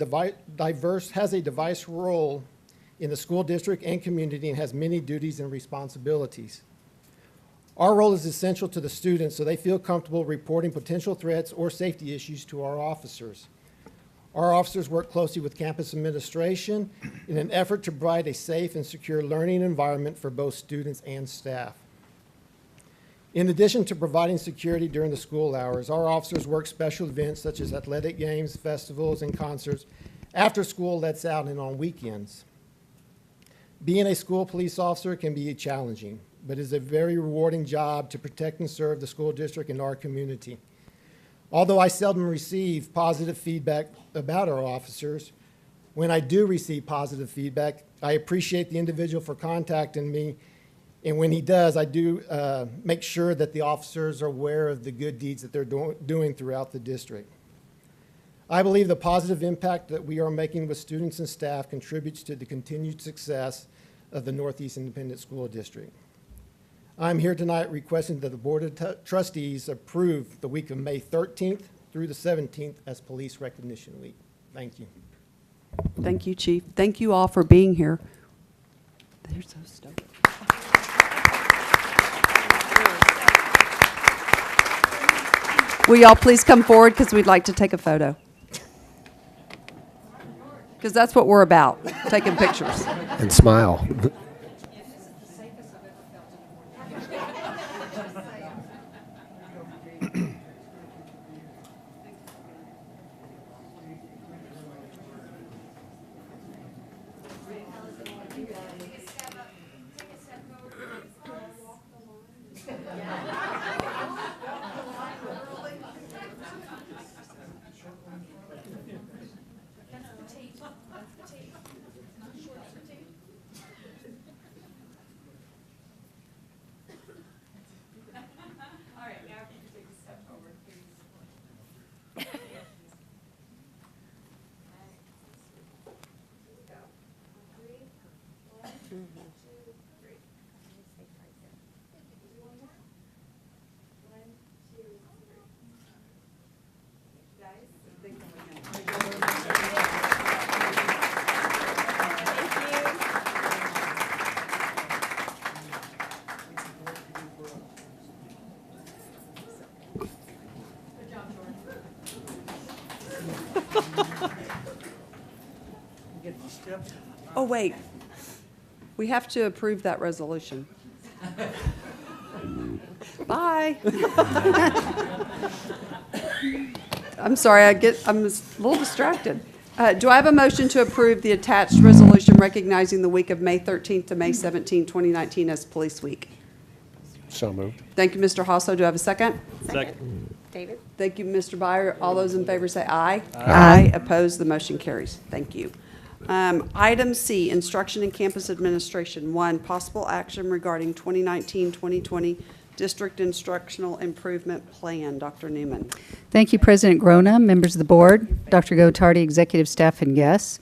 diverse role in the school district and community and has many duties and responsibilities. Our role is essential to the students so they feel comfortable reporting potential threats or safety issues to our officers. Our officers work closely with campus administration in an effort to provide a safe and secure learning environment for both students and staff. In addition to providing security during the school hours, our officers work special events such as athletic games, festivals, and concerts after school lets out and on weekends. Being a school police officer can be challenging, but is a very rewarding job to protect and serve the school district and our community. Although I seldom receive positive feedback about our officers, when I do receive positive feedback, I appreciate the individual for contacting me, and when he does, I do make sure that the officers are aware of the good deeds that they're doing throughout the district. I believe the positive impact that we are making with students and staff contributes to the continued success of the Northeast Independent School District. I'm here tonight requesting that the Board of Trustees approve the week of May 13th through the 17th as Police Recognition Week. Thank you. Thank you, Chief. Thank you all for being here. They're so stoked. Will y'all please come forward because we'd like to take a photo? Because that's what we're about, taking pictures. And smile. Oh, wait. We have to approve that resolution. Bye. I'm sorry, I'm a little distracted. Do I have a motion to approve the attached resolution recognizing the week of May 13th to May 17, 2019 as Police Week? So moved. Thank you, Mr. Hosso. Do I have a second? Second. David. Thank you, Mr. Byer. All those in favor say aye. Aye. Opposed, the motion carries. Thank you. Item C, Instruction and Campus Administration. 1, possible action regarding 2019-2020 District Instructional Improvement Plan. Dr. Newman. Thank you, President Grona, members of the board, Dr. Gotardi, executive staff, and guests.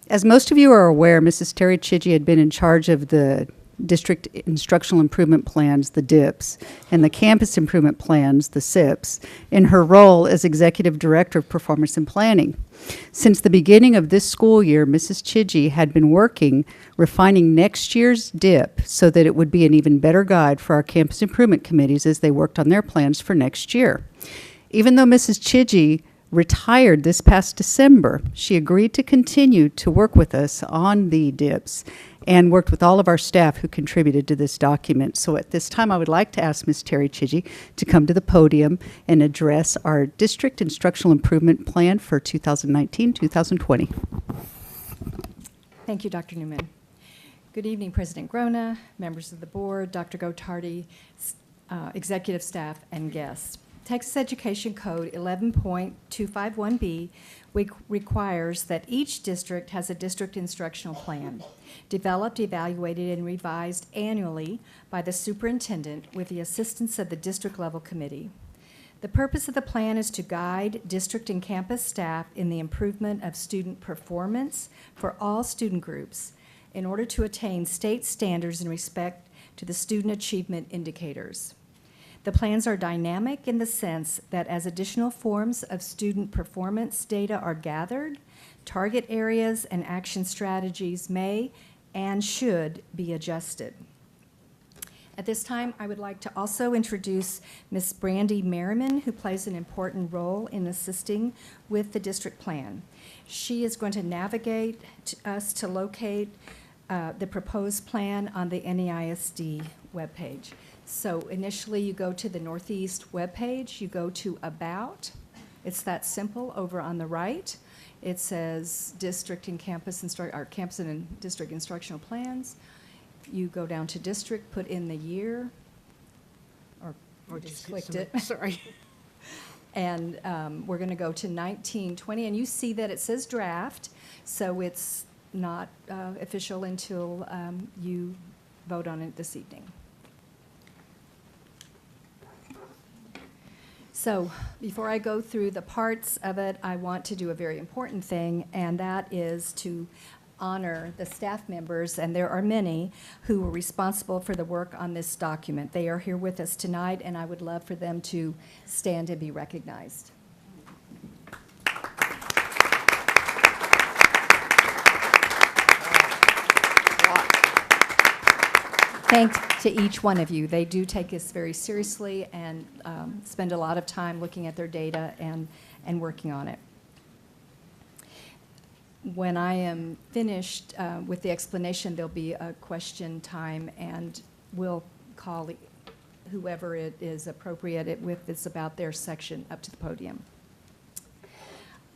As most of you are aware, Mrs. Terry Chidgey had been in charge of the District Instructional Improvement Plans, the DIPs, and the Campus Improvement Plans, the SIPs, in her role as Executive Director of Performance and Planning. Since the beginning of this school year, Mrs. Chidgey had been working, refining next year's DIP so that it would be an even better guide for our campus improvement committees as they worked on their plans for next year. Even though Mrs. Chidgey retired this past December, she agreed to continue to work with us on the DIPs and worked with all of our staff who contributed to this document. So at this time, I would like to ask Ms. Terry Chidgey to come to the podium and address our District Instructional Improvement Plan for 2019-2020. Thank you, Dr. Newman. Good evening, President Grona, members of the board, Dr. Gotardi, executive staff, and guests. Texas Education Code 11.251B requires that each district has a district instructional plan, developed, evaluated, and revised annually by the superintendent with the assistance of the district level committee. The purpose of the plan is to guide district and campus staff in the improvement of student performance for all student groups in order to attain state standards in respect to the student achievement indicators. The plans are dynamic in the sense that as additional forms of student performance data are gathered, target areas and action strategies may and should be adjusted. At this time, I would like to also introduce Ms. Brandy Merriman, who plays an important role in assisting with the district plan. She is going to navigate us to locate the proposed plan on the NEISD webpage. So initially, you go to the Northeast webpage, you go to About. It's that simple over on the right. It says District and Campus Campus and District Instructional Plans. You go down to District, put in the year, or just clicked it. Sorry. And we're going to go to 1920, and you see that it says draft, so it's not official until you vote on it this evening. So before I go through the parts of it, I want to do a very important thing, and that is to honor the staff members, and there are many, who were responsible for the work on this document. They are here with us tonight, and I would love for them to stand and be recognized. thanks to each one of you. They do take this very seriously and spend a lot of time looking at their data and working on it. When I am finished with the explanation, there'll be a question time, and we'll call whoever it is appropriate with this about their section up to the podium.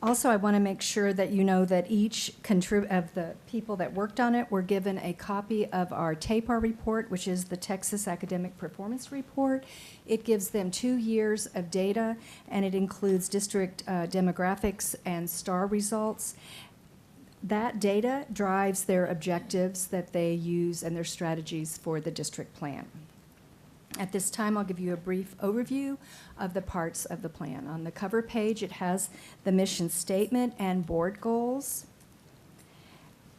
Also, I want to make sure that you know that each of the people that worked on it were given a copy of our TAPR report, which is the Texas Academic Performance Report. It gives them 2 years of data, and it includes district demographics and STAR results. That data drives their objectives that they use and their strategies for the district plan. At this time, I'll give you a brief overview of the parts of the plan. On the cover page, it has the mission statement and board goals,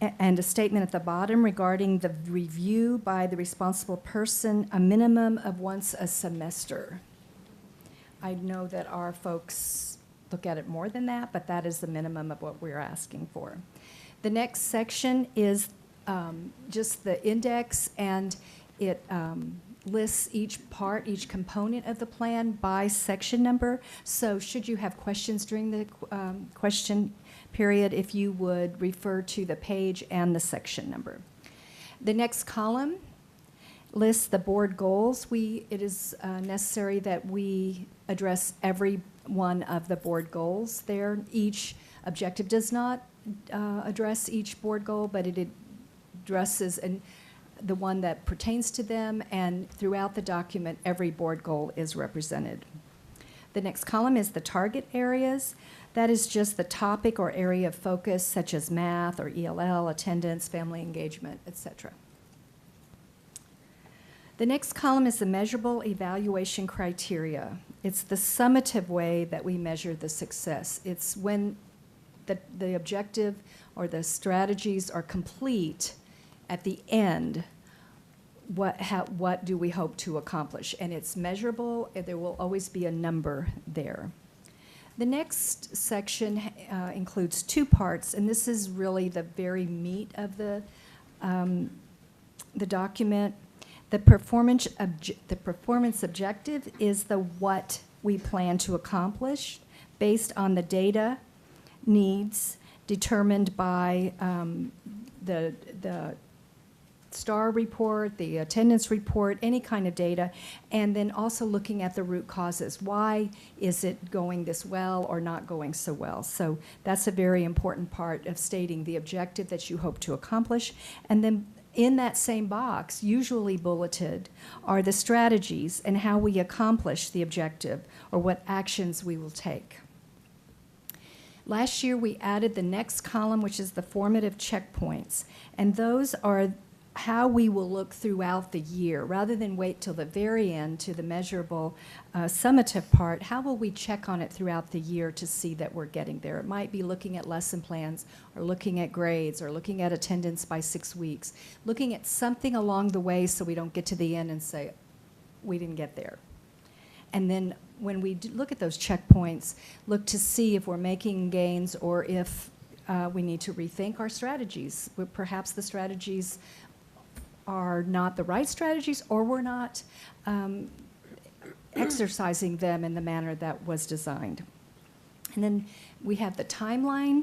and a statement at the bottom regarding the review by the responsible person, a minimum of once a semester. I know that our folks look at it more than that, but that is the minimum of what we're asking for. The next section is just the index, and it lists each part, each component of the plan by section number. So should you have questions during the question period, if you would refer to the page and the section number. The next column lists the board goals. It is necessary that we address every one of the board goals there. Each objective does not address each board goal, but it addresses the one that pertains to them, and throughout the document, every board goal is represented. The next column is the target areas. That is just the topic or area of focus, such as math or ELL, attendance, family engagement, etc. The next column is the measurable evaluation criteria. It's the summative way that we measure the success. It's when the objective or the strategies are complete. At the end, what do we hope to accomplish? And it's measurable, and there will always be a number there. The next section includes 2 parts, and this is really the very meat of the document. The performance objective is the what we plan to accomplish based on the data needs determined by the STAR report, the attendance report, any kind of data, and then also looking at the root causes. Why is it going this well or not going so well? So that's a very important part of stating the objective that you hope to accomplish. And then in that same box, usually bulleted, are the strategies and how we accomplish the objective or what actions we will take. Last year, we added the next column, which is the formative checkpoints, and those are how we will look throughout the year. Rather than wait till the very end to the measurable summative part, how will we check on it throughout the year to see that we're getting there? It might be looking at lesson plans or looking at grades or looking at attendance by 6 weeks, looking at something along the way so we don't get to the end and say, we didn't get there. And then when we look at those checkpoints, look to see if we're making gains or if we need to rethink our strategies. Perhaps the strategies are not the right strategies, or we're not exercising them in the manner that was designed. And then we have the timeline,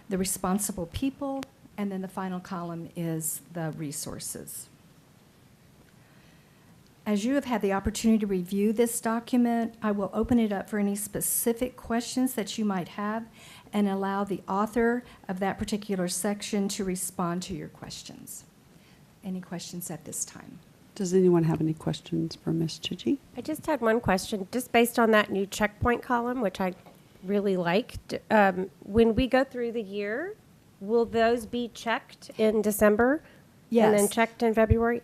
the responsible people, and then the final column is the resources. As you have had the opportunity to review this document, I will open it up for any specific questions that you might have and allow the author of that particular section to respond to your questions. Any questions at this time? Does anyone have any questions for Ms. Chigi? I just had one question, just based on that new checkpoint column, which I really liked. When we go through the year, will those be checked in December? Yes. And then checked in February?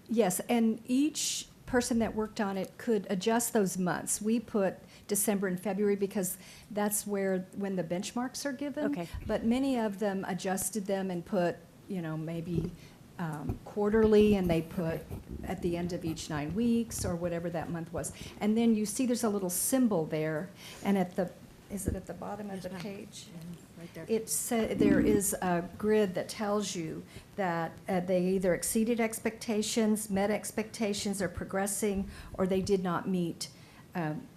Yes, and each person that worked on it could adjust those months. We put December and February because that's when the benchmarks are given. Okay. But many of them adjusted them and put, maybe quarterly, and they put at the end of each 9 weeks or whatever that month was. And then you see there's a little symbol there, and is it at the bottom of the page? There is a grid that tells you that they either exceeded expectations, met expectations, are progressing, or they did not meet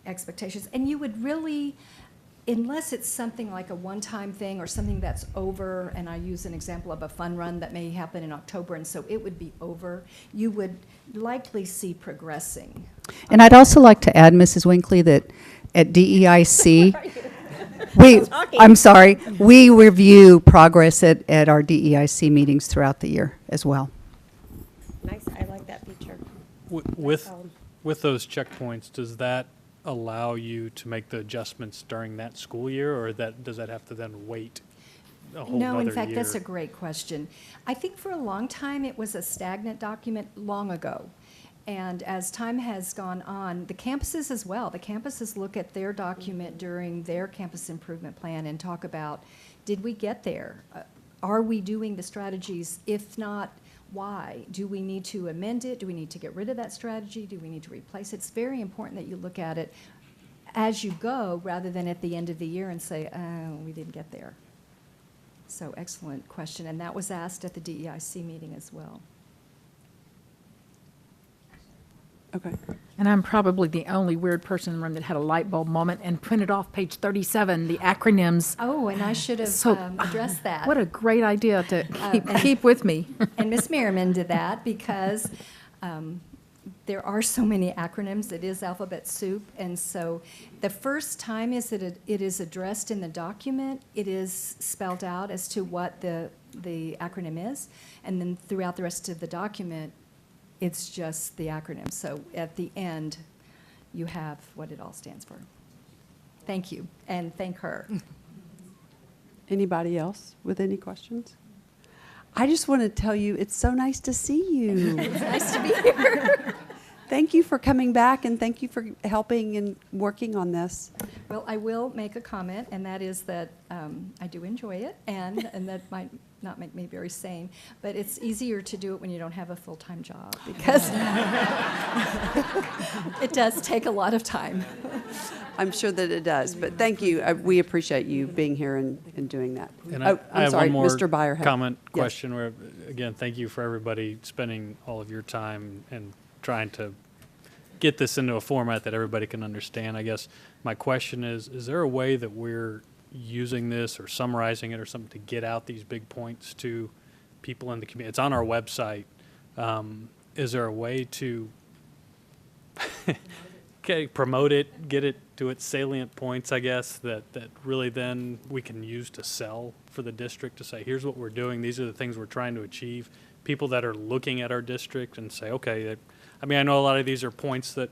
expectations. And you would really, unless it's something like a one-time thing or something that's over, and I use an example of a fun run that may happen in October, and so it would be over, you would likely see progressing. And I'd also like to add, Mrs. Winkley, that at DEIC, we review progress at our DEIC meetings throughout the year as well. Nice, I like that feature. With those checkpoints, does that allow you to make the adjustments during that school year, or does that have to then wait a whole No, in nother fact, year? that's a great question. I think for a long time, it was a stagnant document long ago. And as time has gone on, the campuses as well, the campuses look at their document during their campus improvement plan and talk about, did we get there? Are we doing the strategies? If not, why? Do we need to amend it? Do we need to get rid of that strategy? Do we need to replace it? It's very important that you look at it as you go rather than at the end of the year and say, oh, we didn't get there. So excellent question, and that was asked at the DEIC meeting as well. Okay. And I'm probably the only weird person in the room that had a light bulb moment and printed off page 37, the acronyms. Oh, and I should have addressed that. What a great idea to keep with me. And Ms. Merriman did that because there are so many acronyms. It is alphabet soup. And so the first time it is addressed in the document, it is spelled out as to what the acronym is. And then throughout the rest of the document, it's just the acronym. So at the end, you have what it all stands for. Thank you, and thank her. Anybody else with any questions? I just want to tell you, it's so nice to see you. It's nice to be here. Thank you for coming back, and thank you for helping and working on this. Well, I will make a comment, and that is that I do enjoy it, and that might not make me very sane, but it's easier to do it when you don't have a full-time job because it does take a lot of time. I'm sure that it does, but thank you. We appreciate you being here and doing that. And I'm I have sorry, one more Mr. Byer had- comment Yes. question where, again, thank you for everybody spending all of your time and trying to get this into a format that everybody can understand. I guess my question is there a way that we're using this or summarizing it or something to get out these big points to people in the community? It's on our website. Is there a way to promote it, get it to its salient points, I guess, that really then we can use to sell for the district to say, here's what we're doing, these are the things we're trying to achieve. People that are looking at our district and say, okay, I mean, I know a lot of these are points that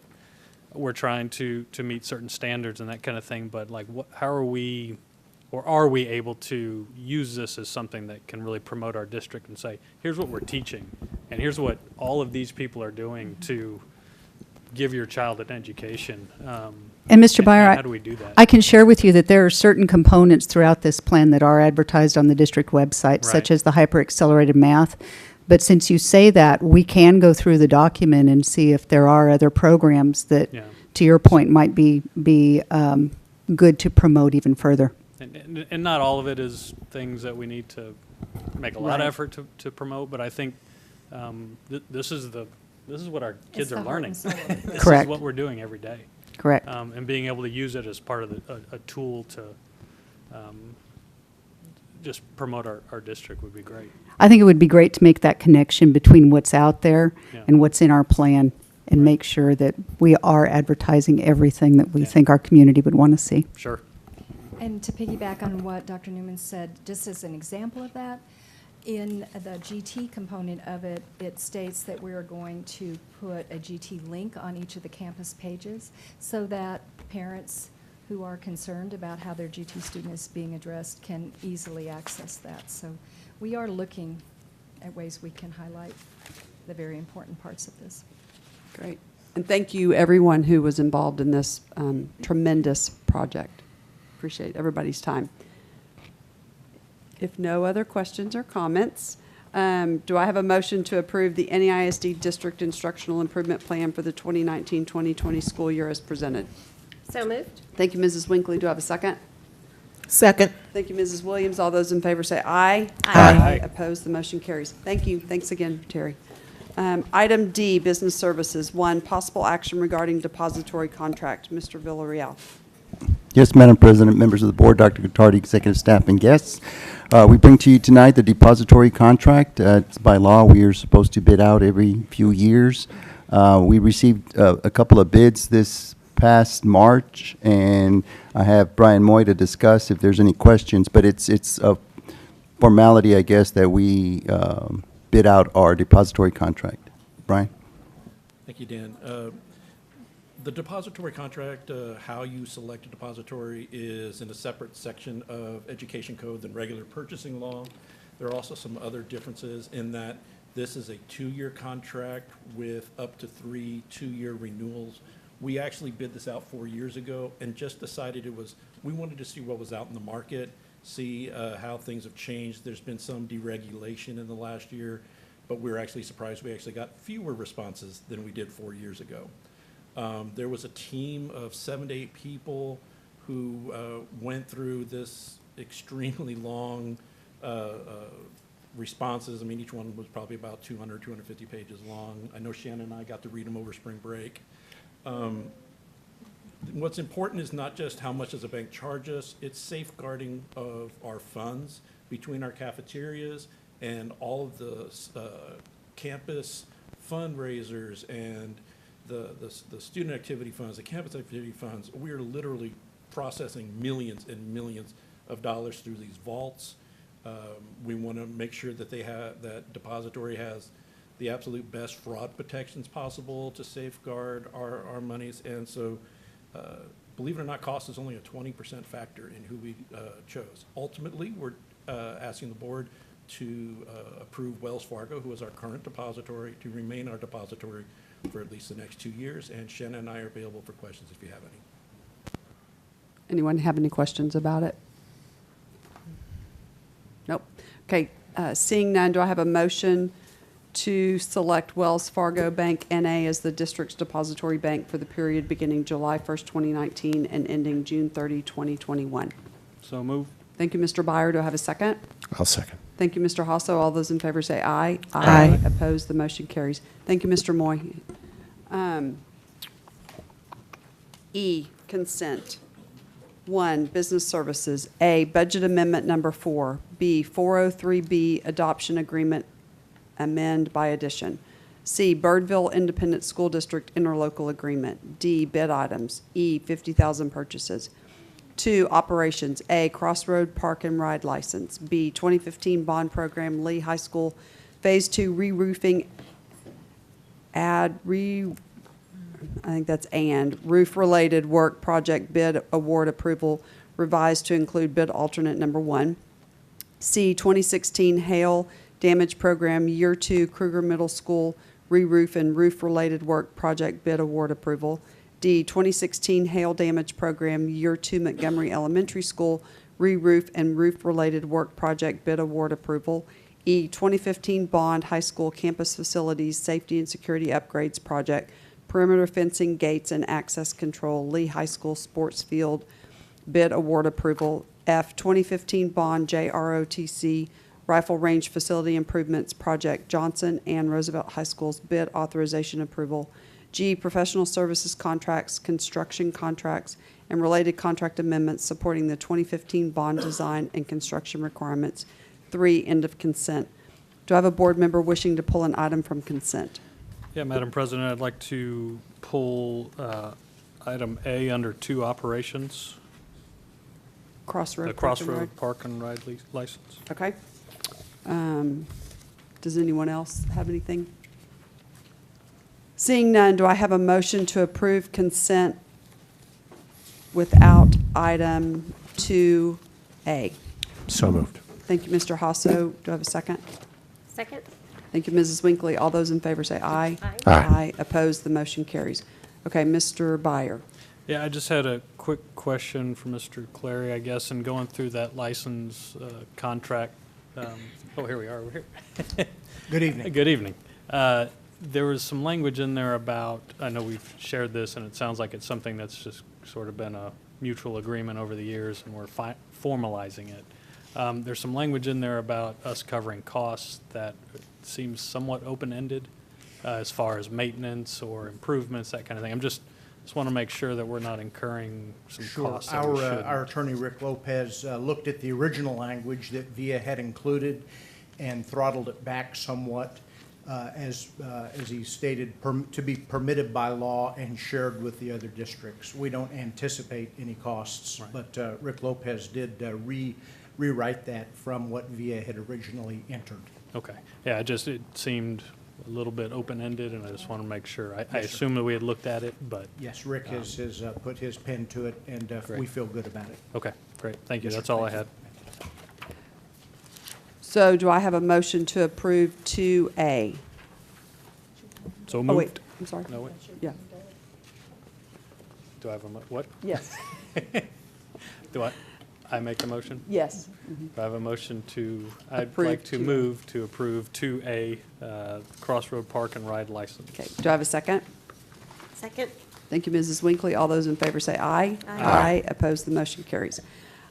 we're trying to meet certain standards and that kind of thing, but like, how are we, or are we able to use this as something that can really promote our district and say, here's what we're teaching, and here's what all of these people are doing to give your child an education. And Mr. Byer, how do we do that? I can share with you that there are certain components throughout this plan that are advertised on the district website, such as the hyper-accelerated math. But since you say that, we can go through the document and see if there are other programs that, to your point, might be good to promote even further. And not all of it is things that we need to make a lot of effort to promote, but I think this is what our kids are learning. This Correct. is what we're doing every day. Correct. And being able to use it as part of a tool to just promote our district would be great. I think it would be great to make that connection between what's out there and what's in our plan and make sure that we are advertising everything that we think our community would want to see. Sure. And to piggyback on what Dr. Newman said, just as an example of that, in the GT component of it, it states that we are going to put a GT link on each of the campus pages so that parents who are concerned about how their GT student is being addressed can easily access that. So we are looking at ways we can highlight the very important parts of this. Great. And thank you, everyone who was involved in this tremendous project. Appreciate everybody's time. If no other questions or comments, do I have a motion to approve the NEISD District Instructional Improvement Plan for the 2019-2020 school year as presented? So moved. Thank you, Mrs. Winkley. Do I have a second? Second. Thank you, Mrs. Williams. All those in favor say aye. Aye. Opposed, the motion carries. Thank you. Thanks again, Terry. Item D, Business Services. 1, possible action regarding depository contract. Mr. Villarreal. Yes, Madam President, members of the board, Dr. Gutardi, executive staff, and guests. We bring to you tonight the depository contract. It's by law, we are supposed to bid out every few years. We received a couple of bids this past March, and I have Brian Moy to discuss if there's any questions, but it's a formality, I guess, that we bid out our depository contract. Brian? Thank you, Dan. The depository contract, how you select a depository is in a separate section of education code than regular purchasing law. There are also some other differences in that this is a 2-year contract with up to 3 2-year renewals. We actually bid this out 4 years ago and just decided we wanted to see what was out in the market, see how things have changed. There's been some deregulation in the last year, but we're actually surprised we actually got fewer responses than we did 4 years ago. There was a team of 7 to 8 people who went through this extremely long responses. I mean, each one was probably about 200, 250 pages long. I know Shannon and I got to read them over spring break. What's important is not just how much does a bank charge us, it's safeguarding of our funds between our cafeterias and all of the campus fundraisers and the student activity funds, the campus activity funds. We are literally processing millions and millions of dollars through these vaults. We want to make sure that that depository has the absolute best fraud protections possible to safeguard our monies. And so, believe it or not, cost is only a 20% factor in who we chose. Ultimately, we're asking the board to approve Wells Fargo, who is our current depository, to remain our depository for at least the next 2 years. And Shannon and I are available for questions if you have any. Anyone have any questions about it? Nope. Okay, seeing none, do I have a motion to select Wells Fargo Bank N.A. as the district's depository bank for the period beginning July 1st, 2019 and ending June 30, 2021? So move. Thank you, Mr. Byer. Do I have a second? I'll second. Thank you, Mr. Hasso. All those in favor say aye. Aye. Opposed, the motion carries. Thank you, Mr. Moy. E, consent. 1, business services. A, budget amendment number 4. B, 403B, adoption agreement amend by addition. C, Birdville Independent School District interlocal agreement. D, bid items. E, 50,000 purchases. 2, operations. A, Crossroad Park and Ride license. B, 2015 bond program, Lee High School, Phase 2 re-roofing, roof-related work project bid award approval revised to include bid alternate number 1. C, 2016 hail damage program, Year 2 Kruger Middle School re-roof and roof-related work project bid award approval. D, 2016 hail damage program, Year 2 Montgomery Elementary School re-roof and roof-related work project bid award approval. E, 2015 bond high school campus facilities safety and security upgrades project, perimeter fencing, gates, and access control, Lee High School sports field bid award approval. F, 2015 bond JROTC rifle range facility improvements project, Johnson and Roosevelt High Schools bid authorization approval. G, professional services contracts, construction contracts, and related contract amendments supporting the 2015 bond design and construction requirements. 3, end of consent. Do I have a board member wishing to pull an item from consent? Yeah, Madam President, I'd like to pull item A under 2 operations. Crossroad. The Crossroad Park and Ride license. Okay. Does anyone else have anything? Seeing none, do I have a motion to approve consent without item 2A? So moved. Thank you, Mr. Hasso. Do I have a second? Second. Thank you, Mrs. Winkley. All those in favor say aye. Aye. Aye. Opposed, the motion carries. Okay, Mr. Byer. Yeah, I just had a quick question for Mr. Clary, I guess, in going through that license contract. Oh, here we are. We're here. Good evening. Good evening. There was some language in there about, I know we've shared this, and it sounds like it's something that's just sort of been a mutual agreement over the years, and we're formalizing it. There's some language in there about us covering costs that seems somewhat open-ended as far as maintenance or improvements, that kind of thing. Just want to make sure that we're not incurring some costs that we shouldn't. Our attorney, Rick Lopez, looked at the original language that VIA had included and throttled it back somewhat, as he stated, to be permitted by law and shared with the other districts. We don't anticipate any costs, but Rick Lopez did rewrite that from what VIA had originally entered. Okay. Yeah, it seemed a little bit open-ended, and I just want to make sure. I assume that we had looked at it, but. Yes, Rick has put his pen to it, and we feel good about it. Okay, great. Thank you. Yes, That's sir. all I Thank had. So do I have a motion to approve 2A? So Oh, moved. wait, I'm sorry. No, wait. Yeah. Do I have what? Yes. Do I make the motion? Yes. Do I have a motion I'd Approve like to 2A. move to approve 2A, Crossroad Park and Ride license. Okay, do I have a second? Second. Thank you, Mrs. Winkley. All those in favor say aye. Aye. Opposed, the motion carries.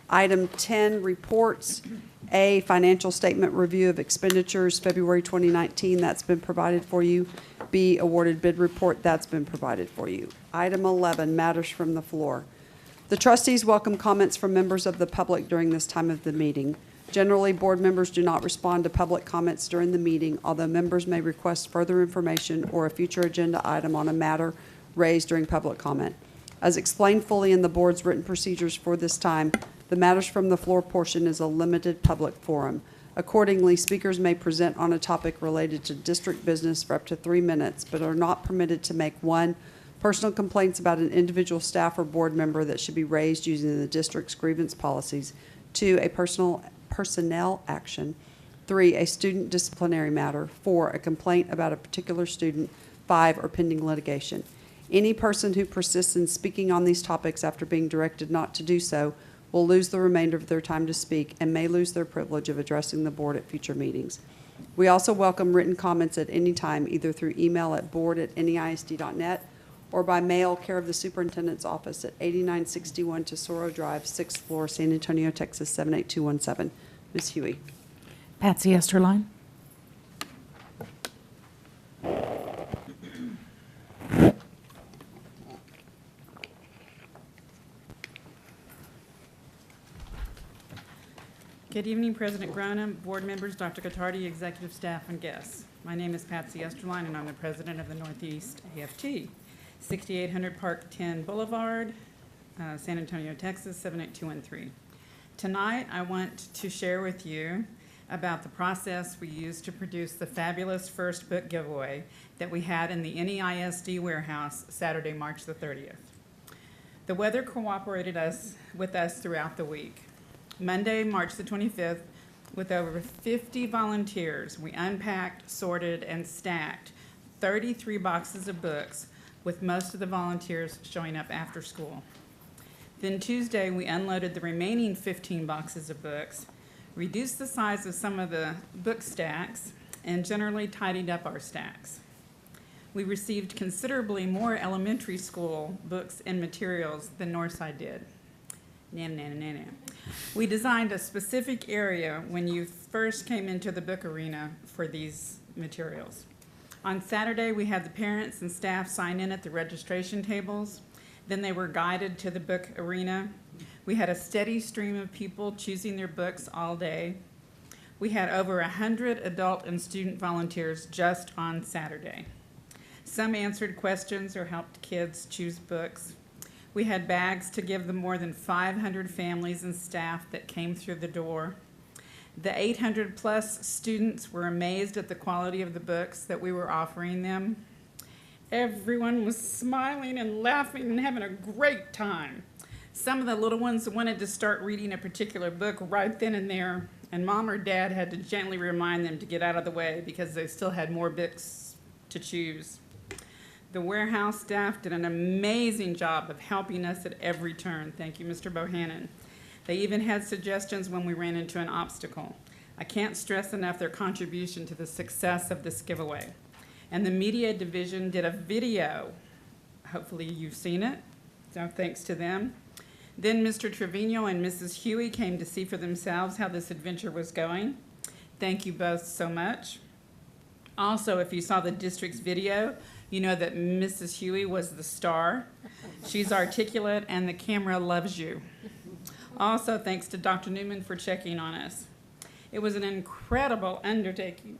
Item 10, reports. A, financial statement review of expenditures, February 2019, that's been provided for you. B, awarded bid report, that's been provided for you. Item 11, matters from the floor. The trustees welcome comments from members of the public during this time of the meeting. Generally, board members do not respond to public comments during the meeting, although members may request further information or a future agenda item on a matter raised during public comment. As explained fully in the board's written procedures for this time, the matters from the floor portion is a limited public forum. Accordingly, speakers may present on a topic related to district business for up to 3 minutes, but are not permitted to make 1, personal complaints about an individual staff or board member that should be raised using the district's grievance policies. 2, a personnel action. 3, a student disciplinary matter. 4, a complaint about a particular student. 5, or pending litigation. Any person who persists in speaking on these topics after being directed not to do so will lose the remainder of their time to speak and may lose their privilege of addressing the board at future meetings. We also welcome written comments at any time, either through email at board@neisd.net or by mail, care of the superintendent's office at 8961 Tesoro Drive, 6th floor, San Antonio, Texas, 78217. Ms. Huey. Patsy Esterline. Good evening, President Grona, board members, Dr. Gottardi, executive staff, and guests. My name is Patsy Esterline, and I'm the president of the Northeast AFT, 6800 Park 10 Boulevard, San Antonio, Texas, 78213. Tonight, I want to share with you about the process we used to produce the fabulous first book giveaway that we had in the NEISD warehouse Saturday, March the 30th. The weather cooperated with us throughout the week. Monday, March the 25th, with over 50 volunteers, we unpacked, sorted, and stacked 33 boxes of books, with most of the volunteers showing up after school. Then Tuesday, we unloaded the remaining 15 boxes of books, reduced the size of some of the book stacks, and generally tidied up our stacks. We received considerably more elementary school books and materials than Northside did. We designed a specific area when you first came into the book arena for these materials. On Saturday, we had the parents and staff sign in at the registration tables. Then they were guided to the book arena. We had a steady stream of people choosing their books all day. We had over 100 adult and student volunteers just on Saturday. Some answered questions or helped kids choose books. We had bags to give the more than 500 families and staff that came through the door. The 800+ students were amazed at the quality of the books that we were offering them. Everyone was smiling and laughing and having a great time. Some of the little ones wanted to start reading a particular book right then and there, and mom or dad had to gently remind them to get out of the way because they still had more books to choose. The warehouse staff did an amazing job of helping us at every turn. Thank you, Mr. Bohannon. They even had suggestions when we ran into an obstacle. I can't stress enough their contribution to the success of this giveaway. And the media division did a video. Hopefully you've seen it, so thanks to them. Then Mr. Trevino and Mrs. Huey came to see for themselves how this adventure was going. Thank you both so much. Also, if you saw the district's video, you know that Mrs. Huey was the star. She's articulate and the camera loves you. Also, thanks to Dr. Newman for checking on us. It was an incredible undertaking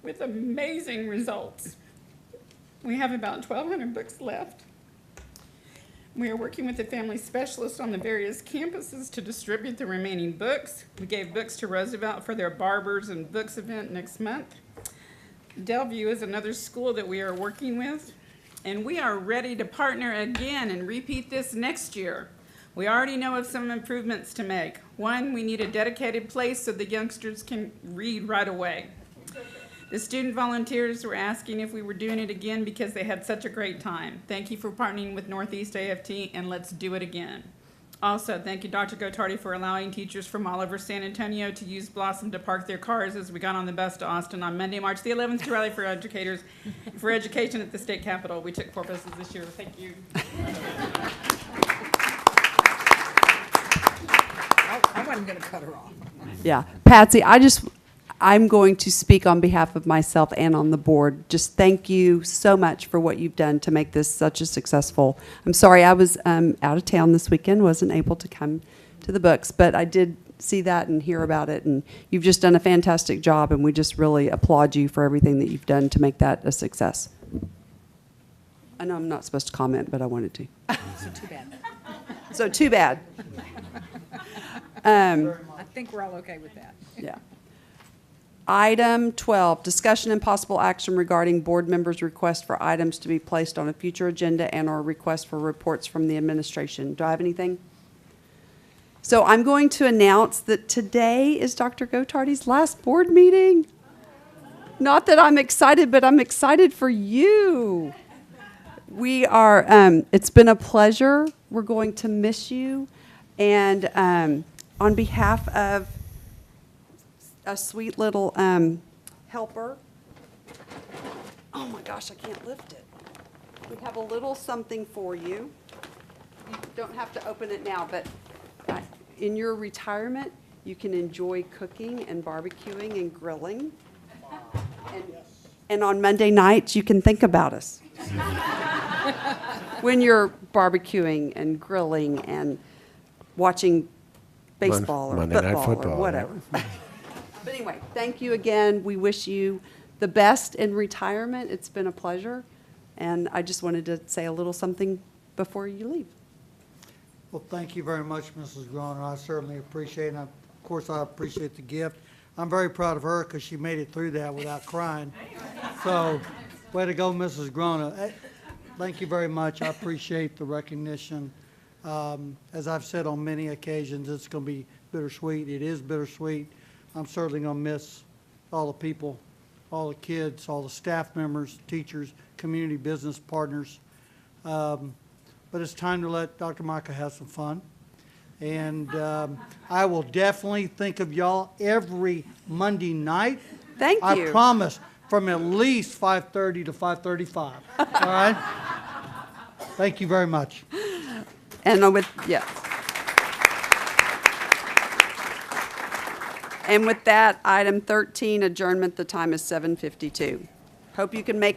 with amazing results. We have about 1,200 books left. We are working with the family specialist on the various campuses to distribute the remaining books. We gave books to Roosevelt for their Barbers and Books event next month. Delview is another school that we are working with, and we are ready to partner again and repeat this next year. We already know of some improvements to make. One, we need a dedicated place so the youngsters can read right away. The student volunteers were asking if we were doing it again because they had such a great time. Thank you for partnering with Northeast AFT, and let's do it again. Also, thank you, Dr. Gotardi, for allowing teachers from all over San Antonio to use Blossom to park their cars as we got on the bus to Austin on Monday, March the 11th to rally for educators for education at the state capitol. We took 4 buses this year. Thank you. I wasn't going to cut her off. Yeah. Patsy, I'm going to speak on behalf of myself and on the board. Just thank you so much for what you've done to make this such a successful. I'm sorry I was out of town this weekend, wasn't able to come to the books, but I did see that and hear about it, and you've just done a fantastic job, and we just really applaud you for everything that you've done to make that a success. I know I'm not supposed to comment, but I wanted to. So too bad. So too bad. I think we're all okay with that. Yeah. Item 12, discussion and possible action regarding board members' request for items to be placed on a future agenda and/or request for reports from the administration. Do I have anything? So I'm going to announce that today is Dr. Gotardi's last board meeting. Not that I'm excited, but I'm excited for you. We are, it's been a pleasure. We're going to miss you. And on behalf of a sweet little helper. Oh my gosh, I can't lift it. We have a little something for you. You don't have to open it now, but in your retirement, you can enjoy cooking and barbecuing and grilling. And on Monday nights, you can think about us. When you're barbecuing and grilling and watching baseball or Monday Night football or whatever. But anyway, thank you again. We wish you the best in retirement. It's been a pleasure. And I just wanted to say a little something before you leave. Well, thank you very much, Mrs. Groner. I certainly appreciate it. And of course, I appreciate the gift. I'm very proud of her because she made it through that without crying. So, way to go, Mrs. Groner. Thank you very much. I appreciate the recognition. As I've said on many occasions, it's going to be bittersweet. It is bittersweet. I'm certainly going to miss all the people, all the kids, all the staff members, teachers, community business partners. But it's time to let Dr. Micah have some fun. And I will definitely think of y'all every Monday night. Thank you. I promise, from at least 5:30 to 5:35. All right? Thank you very much. And with, yes. And with that, item 13, adjournment, the time is 7:52. Hope you can make